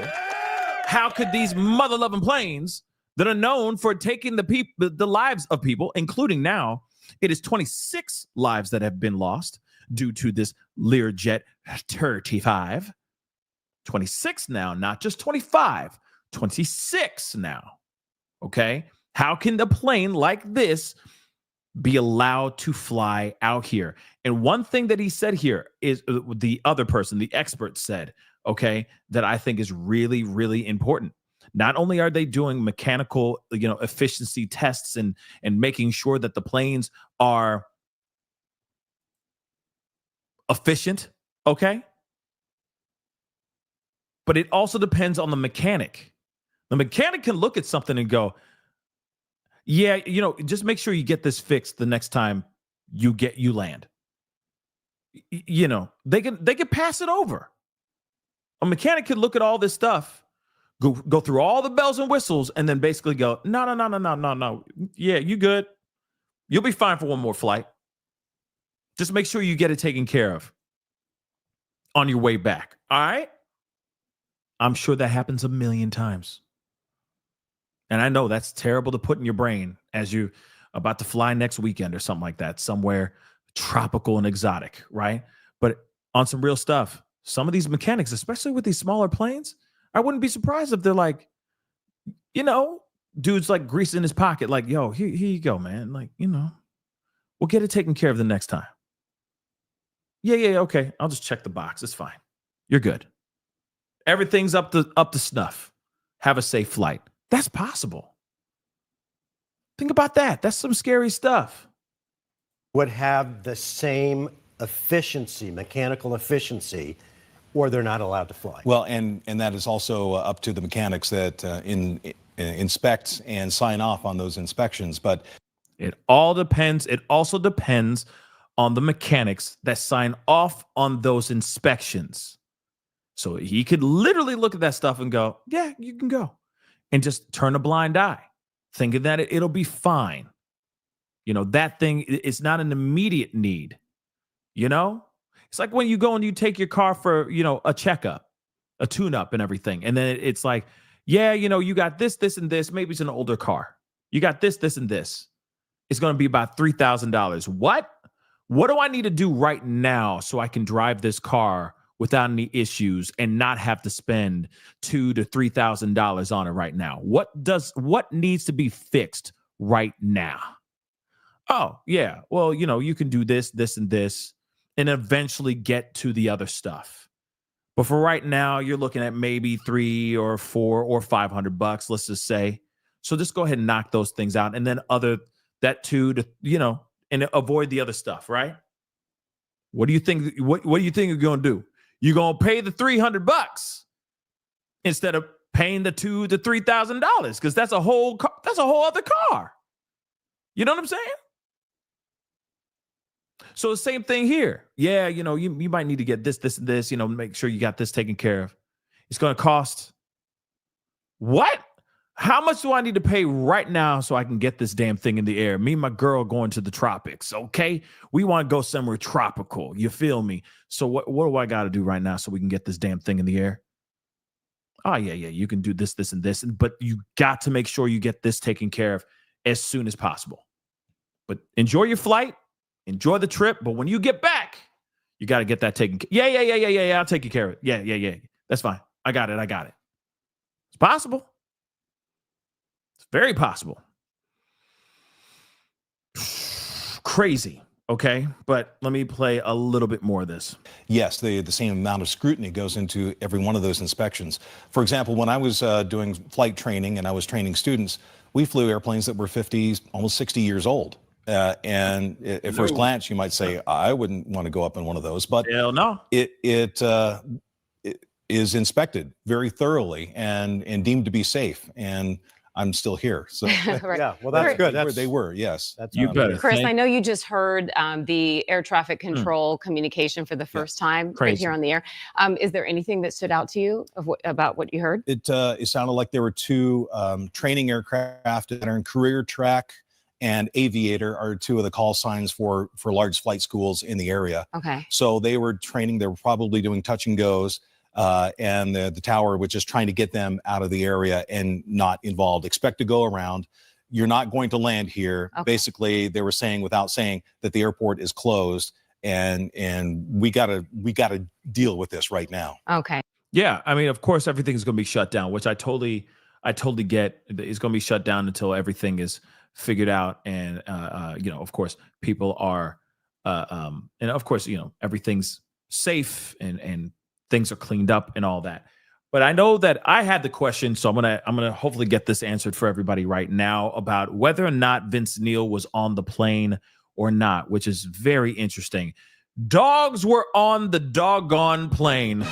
How could these mother-loving planes that are known for taking the lives of people, including now, it is 26 lives that have been lost due to this Learjet 35. 26 now, not just 25, 26 now. Okay? How can a plane like this be allowed to fly out here? And one thing that he said here is the other person, the expert said, okay, that I think is really, really important. Not only are they doing mechanical, efficiency tests and making sure that the planes are efficient, okay? But it also depends on the mechanic. The mechanic can look at something and go, yeah, just make sure you get this fixed the next time you land. They can pass it over. A mechanic could look at all this stuff, go through all the bells and whistles, and then basically go, no. Yeah, you good. You'll be fine for one more flight. Just make sure you get it taken care of. on your way back. All right. I'm sure that happens a million times. And I know that's terrible to put in your brain as you're about to fly next weekend or something like that, somewhere tropical and exotic, right? But on some real stuff, some of these mechanics, especially with these smaller planes, I wouldn't be surprised if they're like, dude's like greasing his pocket, like, yo, here you go, man. Like, we'll get it taken care of the next time. Yeah, okay. I'll just check the box. It's fine. You're good. Everything's up to snuff. Have a safe flight. That's possible. Think about that. That's some scary stuff. Would have the same efficiency, mechanical efficiency, or they're not allowed to fly. Well, and that is also up to the mechanics that inspect and sign off on those inspections. But it all depends. It also depends on the mechanics that sign off on those inspections. So he could literally look at that stuff and go, yeah, you can go. And just turn a blind eye, thinking that it'll be fine. That thing is not an immediate need. It's like when you go and you take your car for, a checkup, a tune-up and everything. And then it's like, yeah, you got this, and this. Maybe it's an older car. You got this, and this. It's going to be about $3,000. What? What do I need to do right now so I can drive this car without any issues and not have to spend $2,000 to $3,000 on it right now? What needs to be fixed right now? Oh, yeah. Well, you can do this, and this, and eventually get to the other stuff. But for right now, you're looking at maybe $300 or $400 or $500, let's just say. So just go ahead and knock those things out, and then that $200 to, and avoid the other stuff, right? What do you think? What do you think you're gonna do? You're gonna pay the $300 instead of paying the $2,000 to $3,000 because that's a whole other car. You know what I'm saying? So the same thing here. Yeah, you might need to get this, and this. Make sure you got this taken care of. It's gonna cost what? How much do I need to pay right now so I can get this damn thing in the air? Me and my girl going to the tropics, okay? We want to go somewhere tropical. You feel me? So what do I got to do right now so we can get this damn thing in the air? Oh, yeah, you can do this, and this. But you got to make sure you get this taken care of as soon as possible. But enjoy your flight. Enjoy the trip. But when you get back, you got to get that taken care of. Yeah, I'll take care of it. Yeah. That's fine. I got it. It's possible. Very possible. Crazy. Okay. But let me play a little bit more of this. yes, the same amount of scrutiny goes into every one of those inspections. For example, when I was doing flight training and I was training students, we flew airplanes that were 50, almost 60 years old. And at first glance, you might say, I wouldn't want to go up in one of those, but hell no. It is inspected very thoroughly and deemed to be safe. And I'm still here. So Right. Yeah, well, that's good. they were, yes. That's You better. Chris, I know you just heard the air traffic control communication for the first time right Crazy. here on the air. Is there anything that stood out to you about what you heard? It sounded like there were two training aircraft that are in career track and aviator are two of the call signs for large flight schools in the area. Okay. So they were training, they were probably doing touch and goes, and the tower was just trying to get them out of the area and not involved. Expect to go around. You're not going to land here. Okay. Basically, they were saying without saying that the airport is closed and we gotta deal with this right now. Okay. Yeah, I mean, of course, everything's going to be shut down, which I totally get. It's going to be shut down until everything is figured out, and of course, people are, and of course, everything's safe and things are cleaned up and all that. But I know that I had the question, so I'm gonna hopefully get this answered for everybody right now about whether or not Vince Neil was on the plane or not, which is very interesting. Dogs were on the doggone plane.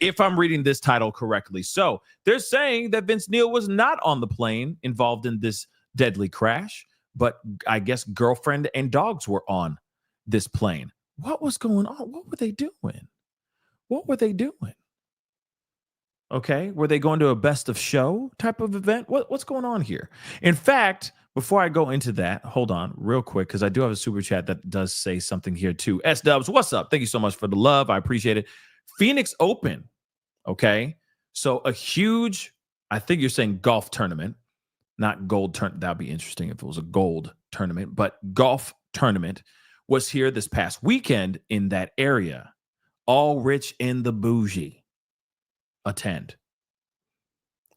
If I'm reading this title correctly. So they're saying that Vince Neil was not on the plane involved in this deadly crash, but I guess girlfriend and dogs were on this plane. What was going on? What were they doing? Okay. Were they going to a best of show type of event? What's going on here? In fact, before I go into that, hold on real quick, because I do have a super chat that does say something here too. S-Dubs, what's up? Thank you so much for the love. I appreciate it. Phoenix Open. Okay. So a huge, I think you're saying golf tournament, not gold tournament. That'd be interesting if it was a gold tournament, but golf tournament was here this past weekend in that area. All rich and the bougie attend.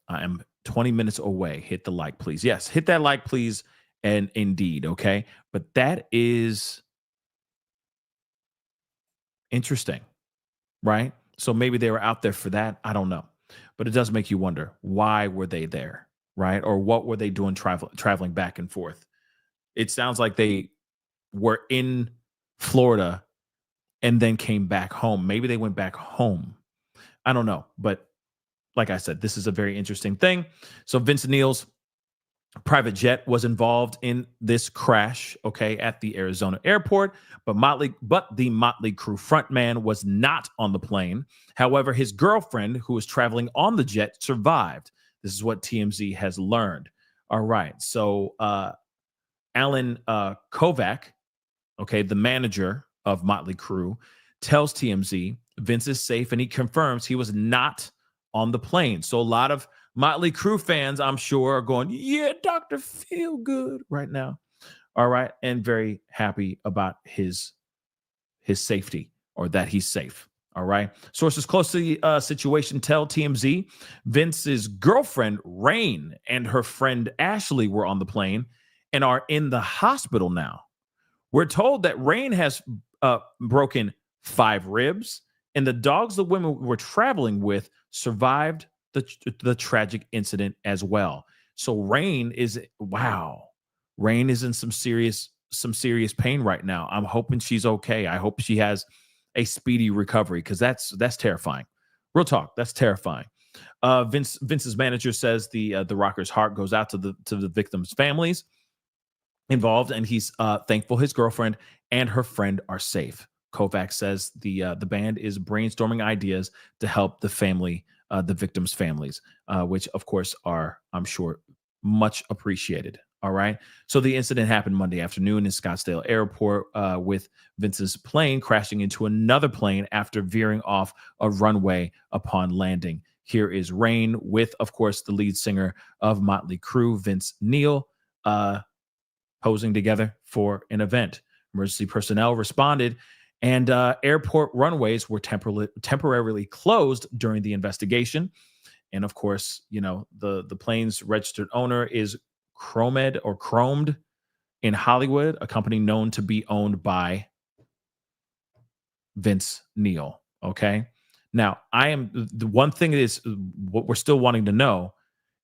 I am 20 minutes away. Hit the like, please. Yes, hit that like, please. And indeed, okay. But that is interesting, right? So maybe they were out there for that. I don't know. But it does make you wonder, why were they there, right? Or what were they doing traveling back and forth? It sounds like they were in Florida and then came back home. Maybe they went back home. I don't know. But like I said, this is a very interesting thing. So Vince Neil's private jet was involved in this crash, okay, at the Arizona airport, but the Motley Crue frontman was not on the plane. However, his girlfriend, who was traveling on the jet, survived. This is what TMZ has learned. All right, so Alan Kovac, okay, the manager of Motley Crue, tells TMZ Vince is safe, and he confirms he was not on the plane. So a lot of Motley Crue fans, I'm sure, are going, yeah, Dr. Feel Good right now. All right. And very happy about his safety, or that he's safe. All right. Sources close to the situation tell TMZ Vince's girlfriend, Rain, and her friend Ashley were on the plane and are in the hospital now. We're told that Rain has broken 5 ribs, and the dogs the women were traveling with survived the tragic incident as well. So Rain is in some serious pain right now. I'm hoping she's okay. I hope she has a speedy recovery, because that's terrifying. Real talk, that's terrifying. Vince's manager says the rocker's heart goes out to the victims' families involved, and he's thankful his girlfriend and her friend are safe. Kovac says the band is brainstorming ideas to help the victims' families, which of course are, I'm sure, much appreciated. All right. So the incident happened Monday afternoon in Scottsdale Airport, with Vince's plane crashing into another plane after veering off a runway upon landing. Here is Rain with, of course, the lead singer of Motley Crue, Vince Neil, posing together for an event. Emergency personnel responded, and airport runways were temporarily closed during the investigation. And of course, you know, the plane's registered owner is Chromed in Hollywood, a company known to be owned by Vince Neil. Okay. Now, the one thing is, what we're still wanting to know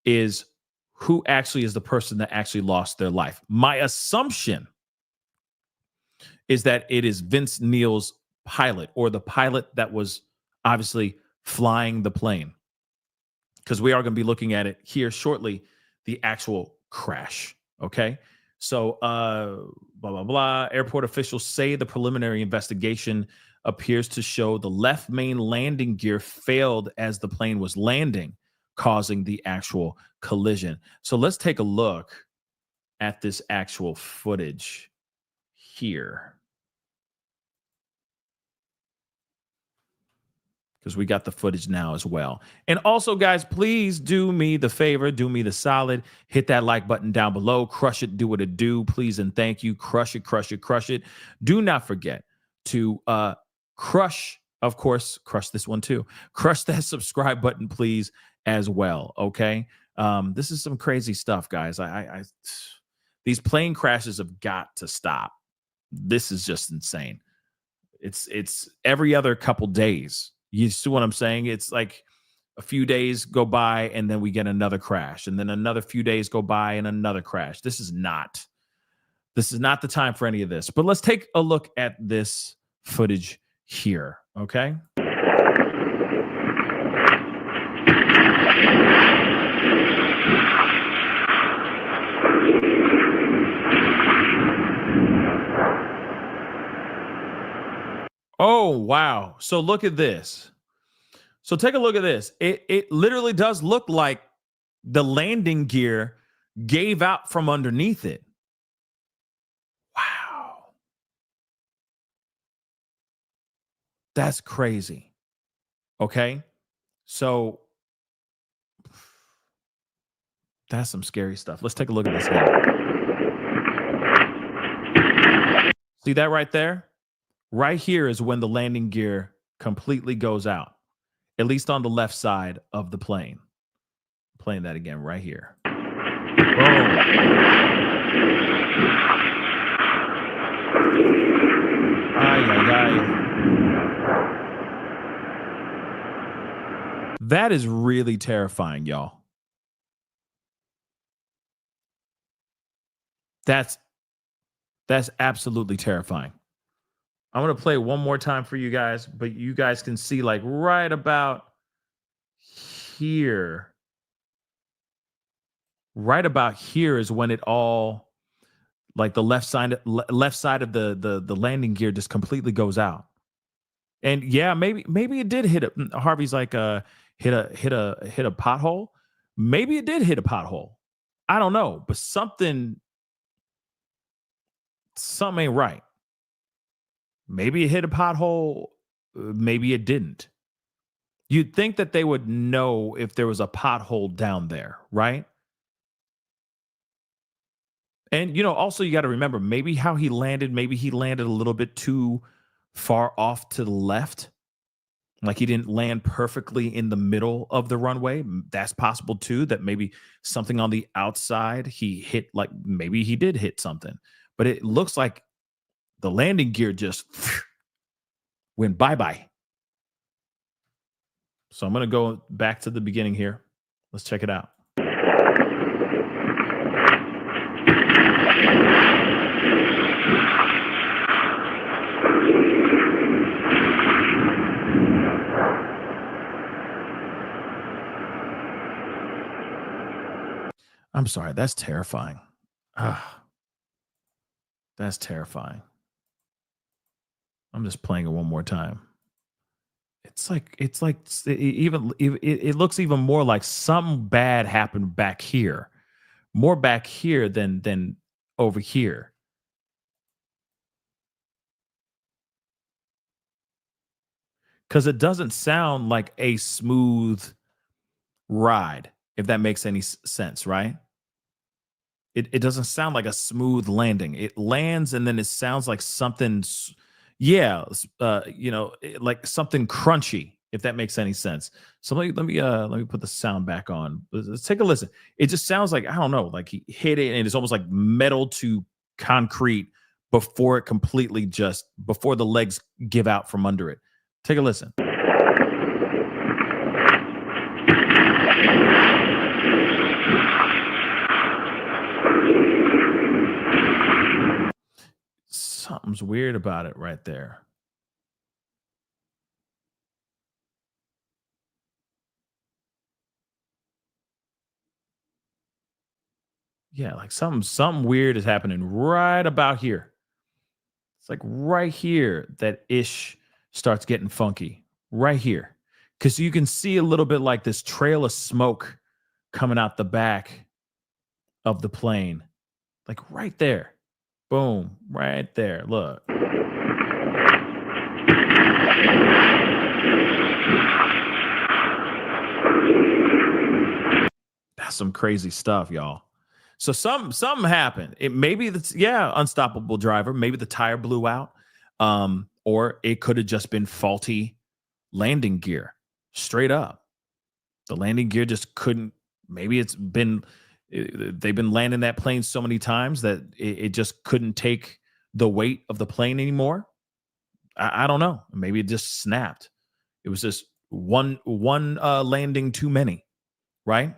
is who actually is the person that actually lost their life. My assumption is that it is Vince Neil's pilot, or the pilot that was obviously flying the plane, because we are going to be looking at it here shortly, the actual crash. Okay. So, blah, blah, blah. Airport officials say the preliminary investigation appears to show the left main landing gear failed as the plane was landing, causing the actual collision. So let's take a look at this actual footage here, because we got the footage now as well. And also, guys, please do me the favor, do me the solid, hit that like button down below, crush it, do what it do, please and thank you. Crush it, crush it, crush it. Do not forget to crush this one too. Crush that subscribe button, please, as well. Okay. This is some crazy stuff, guys. These plane crashes have got to stop. This is just insane. It's every other couple days. You see what I'm saying? It's like a few days go by and then we get another crash, and then another few days go by and another crash. This is not the time for any of this. But let's take a look at this footage here, okay? Oh, wow. So look at this. So take a look at this. It literally does look like the landing gear gave out from underneath it. Wow. That's crazy. Okay. So that's some scary stuff. Let's take a look at this again. See that right there? Right here is when the landing gear completely goes out, at least on the left side of the plane. Playing that again right here. Boom. Ay, ay, ay. That is really terrifying, y'all. That's absolutely terrifying. I'm going to play one more time for you guys, but you guys can see like right about here. Right about here is when it all, like the left side of the landing gear just completely goes out. And yeah, maybe it did hit Harvey's like hit a pothole. Maybe it did hit a pothole. I don't know, but something ain't right. Maybe it hit a pothole, maybe it didn't. You'd think that they would know if there was a pothole down there, right? And, also you got to remember maybe how he landed a little bit too far off to the left. Like he didn't land perfectly in the middle of the runway. That's possible too, that maybe something on the outside he hit, like maybe he did hit something. But it looks like the landing gear just went bye-bye. So I'm going to go back to the beginning here. Let's check it out. I'm sorry, that's terrifying. That's terrifying. I'm just playing it one more time. It looks even more like something bad happened back here. More back here than over here. Because it doesn't sound like a smooth ride, if that makes any sense, right? It doesn't sound like a smooth landing. It lands and then it sounds like something, like something crunchy, if that makes any sense. So let me put the sound back on. Let's take a listen. It just sounds like, I don't know, like he hit it and it's almost like metal to concrete before the legs give out from under it. Take a listen. Something's weird about it right there. Yeah, like something weird is happening right about here. It's like right here that ish starts getting funky. Right here. Because you can see a little bit like this trail of smoke coming out the back of the plane. Like right there. Boom. Right there. Look. That's some crazy stuff, y'all. So something happened. It maybe that's unstoppable driver. Maybe the tire blew out. Or it could have just been faulty landing gear. Straight up. The landing gear just couldn't. Maybe they've been landing that plane so many times that it just couldn't take the weight of the plane anymore. I don't know. Maybe it just snapped. It was just one landing too many, right?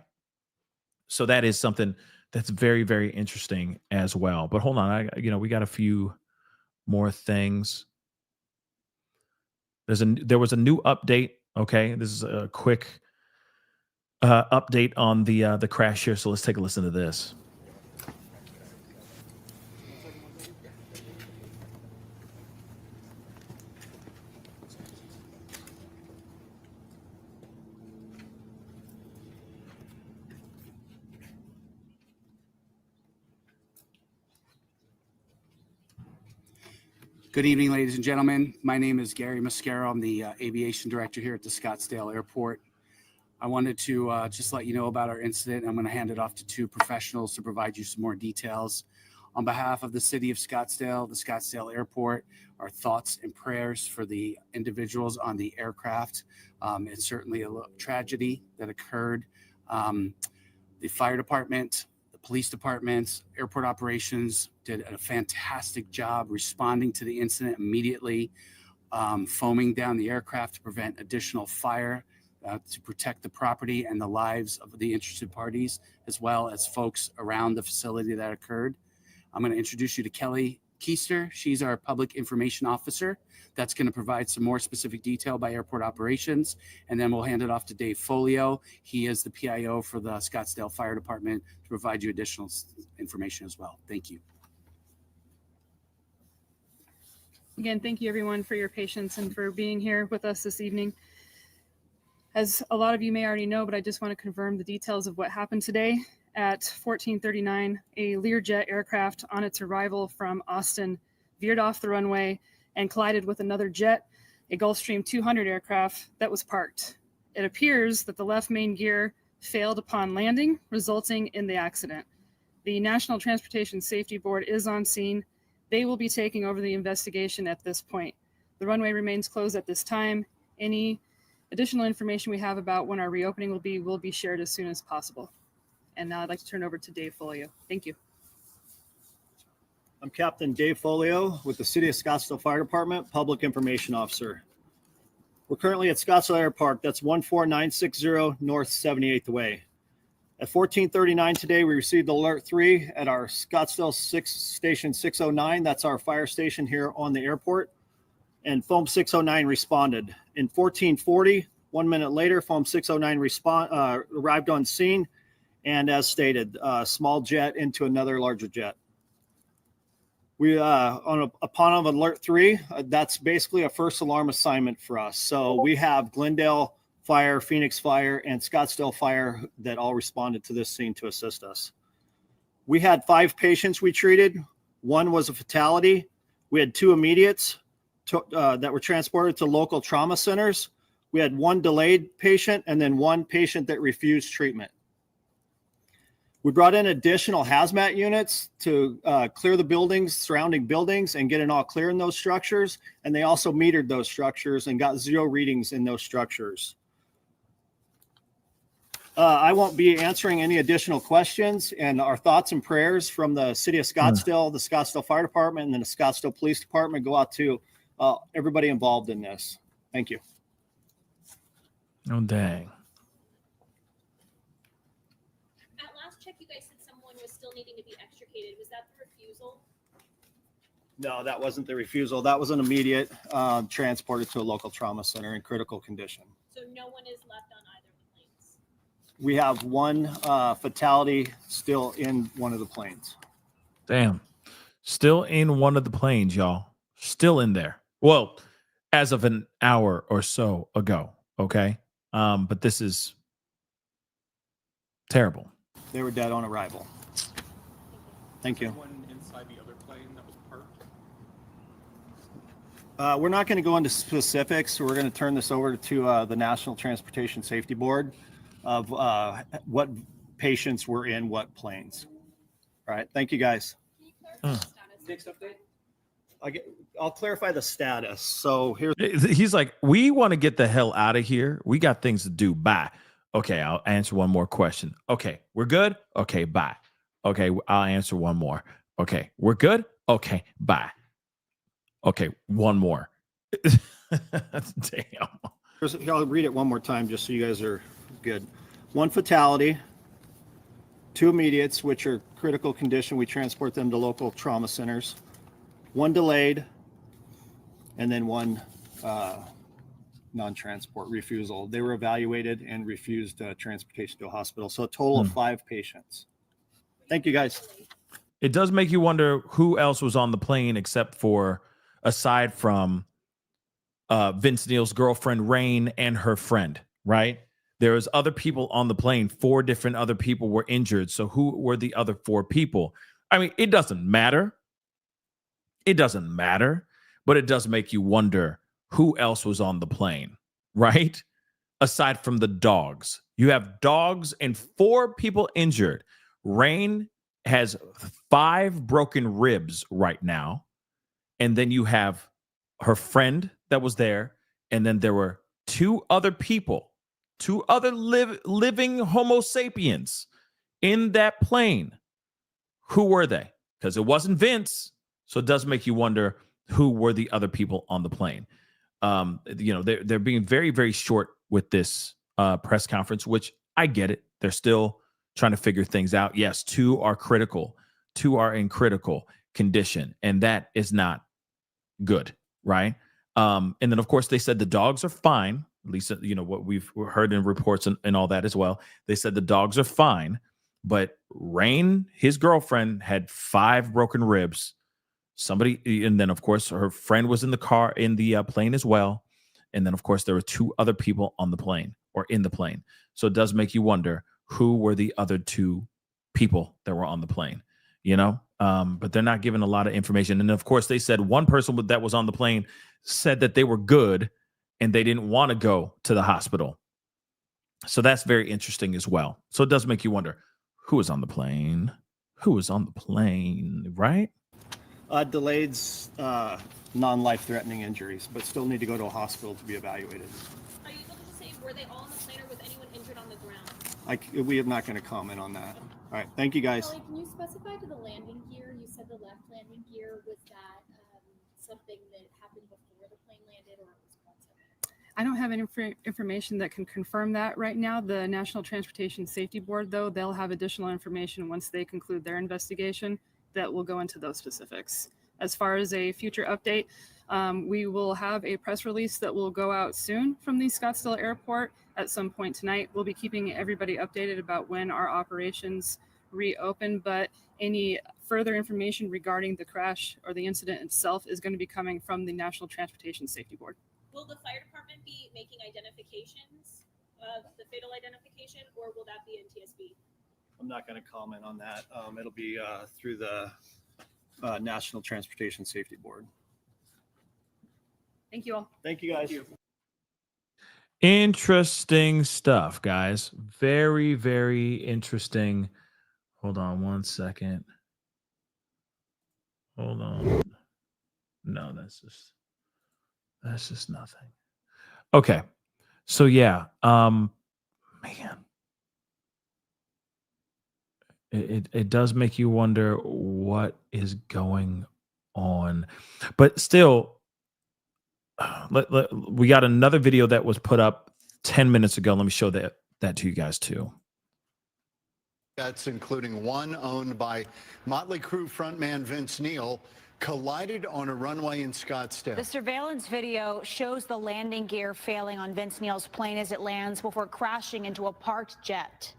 So that is something that's very, very interesting as well. But hold on, we got a few more things. There was a new update. Okay, this is a quick update on the crash here. So let's take a listen to this. Good evening, ladies and gentlemen. My name is Gary Mascaro. I'm the aviation director here at the Scottsdale Airport. I wanted to just let you know about our incident. I'm going to hand it off to two professionals to provide you some more details. On behalf of the city of Scottsdale, the Scottsdale Airport, our thoughts and prayers for the individuals on the aircraft. It's certainly a tragedy that occurred. The fire department, the police departments, airport operations did a fantastic job responding to the incident immediately, foaming down the aircraft to prevent additional fire, to protect the property and the lives of the interested parties, as well as folks around the facility that occurred. I'm going to introduce you to Kelly Keister. She's our public information officer. That's going to provide some more specific detail by airport operations. And then we'll hand it off to Dave Folio. He is the PIO for the Scottsdale Fire Department to provide you additional information as well. Thank you. Again, thank you everyone for your patience and for being here with us this evening. As a lot of you may already know, but I just want to confirm the details of what happened today. At 14:39, a Learjet aircraft on its arrival from Austin veered off the runway and collided with another jet, a Gulfstream 200 aircraft that was parked. It appears that the left main gear failed upon landing, resulting in the accident. The National Transportation Safety Board is on scene. They will be taking over the investigation at this point. The runway remains closed at this time. Any additional information we have about when our reopening will be shared as soon as possible. And now I'd like to turn over to Dave Folio. Thank you. I'm Captain Dave Folio with the City of Scottsdale Fire Department, Public Information Officer. We're currently at Scottsdale Airport. That's 14960 North 78th Way. At 14:39 today, we received Alert 3 at our Scottsdale Station 609. That's our fire station here on the airport. And Foam 609 responded. In 14:40, 1 minute later, Foam 609 arrived on scene. And as stated, a small jet into another larger jet. We upon Alert 3, that's basically a first alarm assignment for us. So we have Glendale Fire, Phoenix Fire, and Scottsdale Fire that all responded to this scene to assist us. We had 5 patients we treated. 1 was a fatality. We had 2 immediates that were transported to local trauma centers. We had 1 delayed patient and then 1 patient that refused treatment. We brought in additional hazmat units to clear the buildings, surrounding buildings, and get an all clear in those structures. And they also metered those structures and got 0 readings in those structures. I won't be answering any additional questions, and our thoughts and prayers from the City of Scottsdale, the Scottsdale Fire Department, and then the Scottsdale Police Department go out to everybody involved in this. Thank you. Oh, dang. Check, you guys said someone was still needing to be extricated. Was that the refusal? No, that wasn't the refusal. That was an immediate transported to a local trauma center in critical condition. So no one is left on either of the planes? We have 1 fatality still in one of the planes. Damn. Still in one of the planes, y'all. Still in there. Well, as of an hour or so ago. Okay. But this is terrible. They were dead on arrival. Thank you. Someone inside the other plane that was parked? We're not going to go into specifics. We're going to turn this over to the National Transportation Safety Board of what patients were in what planes. All right. Thank you, guys. Next update? I'll clarify the status. So here's. He's like, we want to get the hell out of here. We got things to do. Bye. Okay, I'll answer one more question. Okay, we're good? Okay, bye. Okay, I'll answer one more. Okay, we're good? Okay, bye. Okay, one more. Damn. I'll read it one more time just so you guys are good. 1 fatality, 2 immediates, which are critical condition. We transport them to local trauma centers. 1 delayed, and then 1 non-transport refusal. They were evaluated and refused transportation to a hospital. So a total of 5 patients. Thank you, guys. It does make you wonder who else was on the plane except for, aside from Vince Neil's girlfriend, Rain, and her friend, right? There was other people on the plane. 4 different other people were injured. So who were the other 4 people? I mean, it doesn't matter. It doesn't matter. but it does make you wonder who else was on the plane, right? Aside from the dogs. You have dogs and 4 people injured. Rain has 5 broken ribs right now. And then you have her friend that was there. And then there were 2 other people, 2 other living Homo sapiens in that plane. Who were they? Because it wasn't Vince. So it does make you wonder who were the other people on the plane. They're being very, very short with this press conference, which I get it. They're still trying to figure things out. Yes, 2 are critical. 2 are in critical condition, and that is not good, right? And then, of course, they said the dogs are fine. At least, what we've heard in reports and all that as well. They said the dogs are fine, but Rain, his girlfriend, had 5 broken ribs. And then, of course, her friend was in the plane as well. And then, of course, there were 2 other people on the plane or in the plane. So it does make you wonder who were the other 2 people that were on the plane, but they're not giving a lot of information. And of course, they said one person that was on the plane said that they were good and they didn't want to go to the hospital. So that's very interesting as well. So it does make you wonder who was on the plane, right? Delayed non-life-threatening injuries, but still need to go to a hospital to be evaluated. Are you able to say, were they all on the plane or was anyone injured on the ground? We are not going to comment on that. All right, thank you guys. Kelly, can you specify to the landing gear? You said the left landing gear. Was that something that happened before the plane landed, or it was once? I don't have any information that can confirm that right now. The National Transportation Safety Board, though, they'll have additional information once they conclude their investigation that will go into those specifics. As far as a future update, we will have a press release that will go out soon from the Scottsdale Airport at some point tonight. We'll be keeping everybody updated about when our operations reopen, but any further information regarding the crash or the incident itself is going to be coming from the National Transportation Safety Board. Will the fire department be making identifications of the fatal identification, or will that be NTSB? I'm not going to comment on that. It'll be through the National Transportation Safety Board. Thank you all. Thank you, guys. Thank you. Interesting stuff, guys. Very, very interesting. Hold on one second. Hold on. No, that's just nothing. Okay. So yeah, man. It does make you wonder what is going on. But still, we got another video that was put up 10 minutes ago. Let me show that to you guys too. That's including one owned by Motley Crue frontman Vince Neil collided on a runway in Scottsdale. The surveillance video shows the landing gear failing on Vince Neil's plane as it lands before crashing into a parked jet.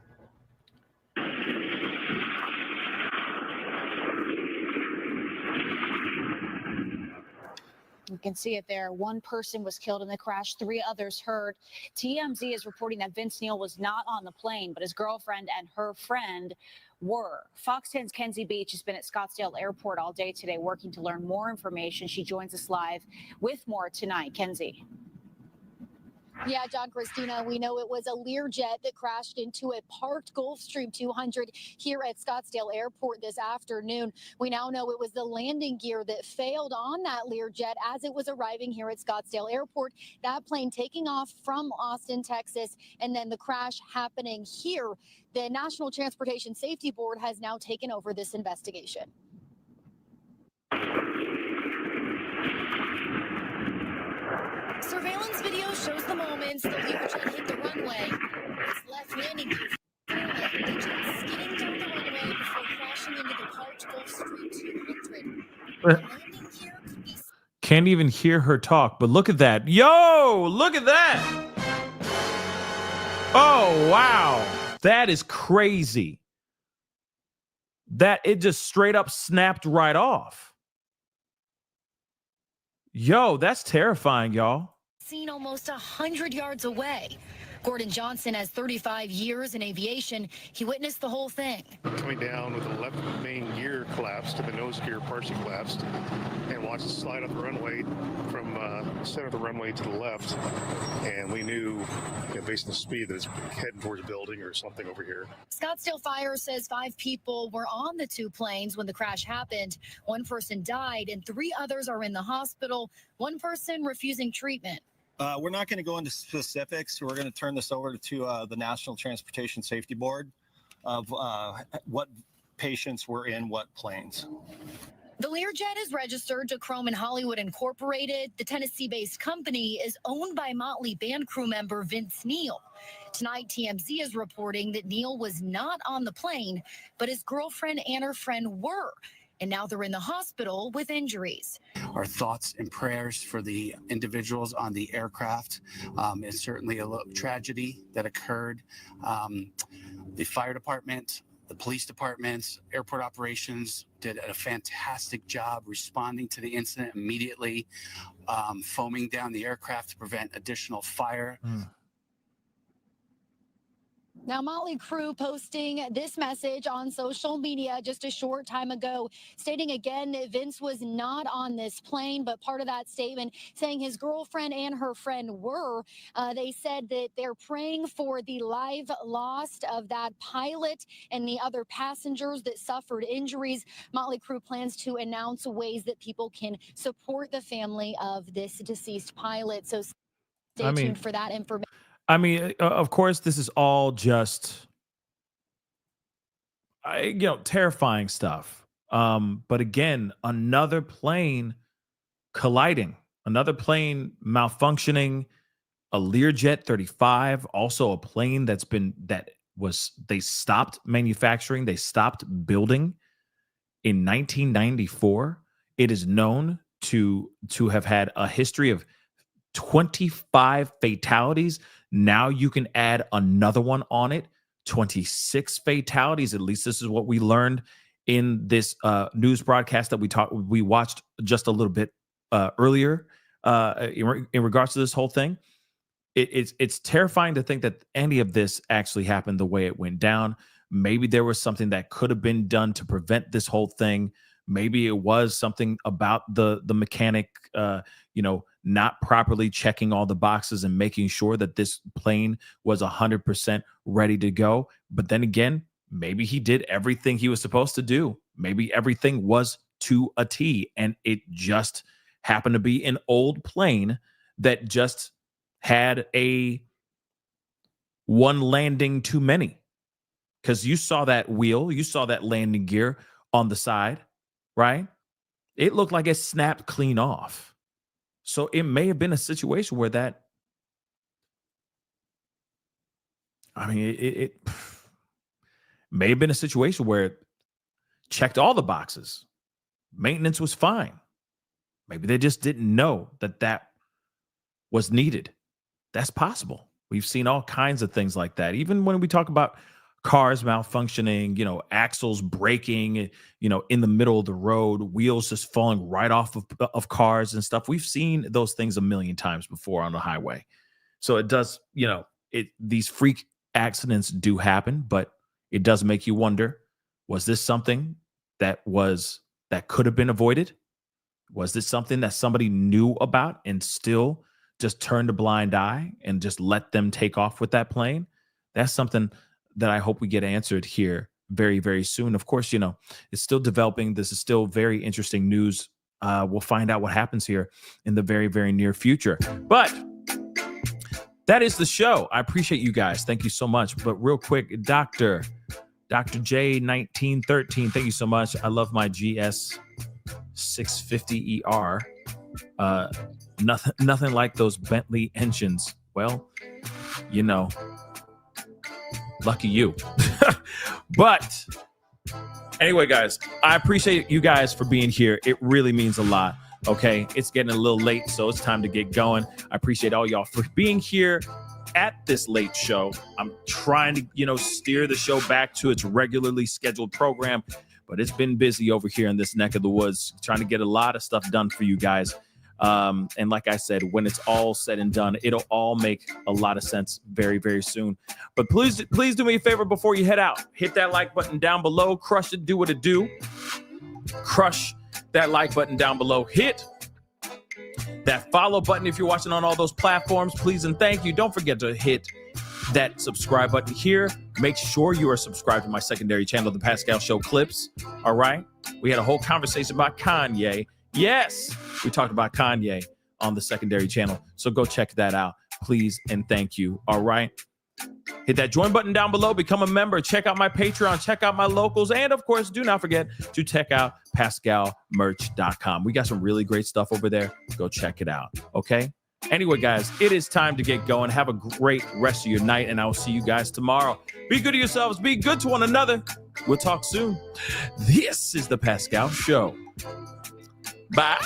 You can see it there. One person was killed in the crash, 3 others hurt. TMZ is reporting that Vince Neil was not on the plane, but his girlfriend and her friend were. Fox 10's Kenzie Beach has been at Scottsdale Airport all day today working to learn more information. She joins us live with more tonight. Kenzie. Yeah, John, Christina, we know it was a Learjet that crashed into a parked Gulfstream 200 here at Scottsdale Airport this afternoon. We now know it was the landing gear that failed on that Learjet as it was arriving here at Scottsdale Airport. That plane taking off from Austin, Texas, and then the crash happening here. The National Transportation Safety Board has now taken over this investigation. Surveillance video shows the moments the Learjet hit the runway. Its left landing gear the jet skidding down the runway before crashing into the parked Gulfstream 200. The landing gear could be... Can't even hear her talk, but look at that. Yo, look at that. Oh, wow. That is crazy. That it just straight up snapped right off. Yo, that's terrifying, y'all. Seen almost 100 yards away. Gordon Johnson has 35 years in aviation. He witnessed the whole thing. Coming down with the left main gear collapsed, the nose gear partially collapsed, and watched it slide off the runway from center of the runway to the left. And we knew, based on the speed, that it's heading towards a building or something over here. Scottsdale Fire says 5 people were on the 2 planes when the crash happened. 1 person died and 3 others are in the hospital. 1 person refusing treatment. We're not going to go into specifics. We're going to turn this over to the National Transportation Safety Board of what patients were in what planes. The Learjet is registered to Chrome and Hollywood Incorporated. The Tennessee-based company is owned by Motley band crew member Vince Neil. Tonight, TMZ is reporting that Neil was not on the plane, but his girlfriend and her friend were. And now they're in the hospital with injuries. Our thoughts and prayers for the individuals on the aircraft. It's certainly a tragedy that occurred. The fire department, the police departments, airport operations did a fantastic job responding to the incident immediately, foaming down the aircraft to prevent additional fire. Now, Motley Crue posting this message on social media just a short time ago, stating again that Vince was not on this plane, but part of that statement saying his girlfriend and her friend were. They said that they're praying for the live lost of that pilot and the other passengers that suffered injuries. Motley Crue plans to announce ways that people can support the family of this deceased pilot. So stay tuned for that information. I mean, of course, this is all just, terrifying stuff. But again, another plane colliding, another plane malfunctioning, a Learjet 35, also a plane they stopped manufacturing, they stopped building in 1994. It is known to have had a history of 25 fatalities. Now you can add another one on it, 26 fatalities. At least this is what we learned in this news broadcast that we watched just a little bit earlier in regards to this whole thing. It's terrifying to think that any of this actually happened the way it went down. Maybe there was something that could have been done to prevent this whole thing. Maybe it was something about the mechanic, not properly checking all the boxes and making sure that this plane was 100% ready to go. But then again, maybe he did everything he was supposed to do. Maybe everything was to a T, and it just happened to be an old plane that just had one landing too many. Because you saw that wheel, you saw that landing gear on the side, right? It looked like it snapped clean off. So it may have been a situation where it may have been a situation where it checked all the boxes. Maintenance was fine. Maybe they just didn't know that was needed. That's possible. We've seen all kinds of things like that. Even when we talk about cars malfunctioning, axles breaking, in the middle of the road, wheels just falling right off of cars and stuff. We've seen those things a million times before on the highway. So it does, these freak accidents do happen, but it does make you wonder, was this something that could have been avoided? Was this something that somebody knew about and still just turned a blind eye and just let them take off with that plane? That's something that I hope we get answered here very, very soon. Of course, it's still developing. This is still very interesting news. We'll find out what happens here in the very, very near future. But that is the show. I appreciate you guys. Thank you so much. But real quick, Dr. J1913, thank you so much. I love my GS 650ER. Nothing like those Bentley engines. Well, lucky you. But anyway, guys, I appreciate you guys for being here. It really means a lot. Okay, it's getting a little late, so it's time to get going. I appreciate all y'all for being here at this late show. I'm trying to, steer the show back to its regularly scheduled program, but it's been busy over here in this neck of the woods, trying to get a lot of stuff done for you guys. And like I said, when it's all said and done, it'll all make a lot of sense very, very soon. But please do me a favor before you head out. Hit that like button down below. Crush it. Do what it do. Crush that like button down below. Hit that follow button if you're watching on all those platforms. Please and thank you. Don't forget to hit that subscribe button here. Make sure you are subscribed to my secondary channel, The Pascal Show Clips. All right. We had a whole conversation about Kanye. Yes, we talked about Kanye on the secondary channel. So go check that out, please and thank you. All right. Hit that join button down below. Become a member. Check out my Patreon. Check out my locals. And, of course, do not forget to check out PascalMerch.com. We got some really great stuff over there. Go check it out. Okay? Anyway, guys, it is time to get going. Have a great rest of your night, and I will see you guys tomorrow. Be good to yourselves. Be good to one another. We'll talk soon. This is The Pascal Show. Bye.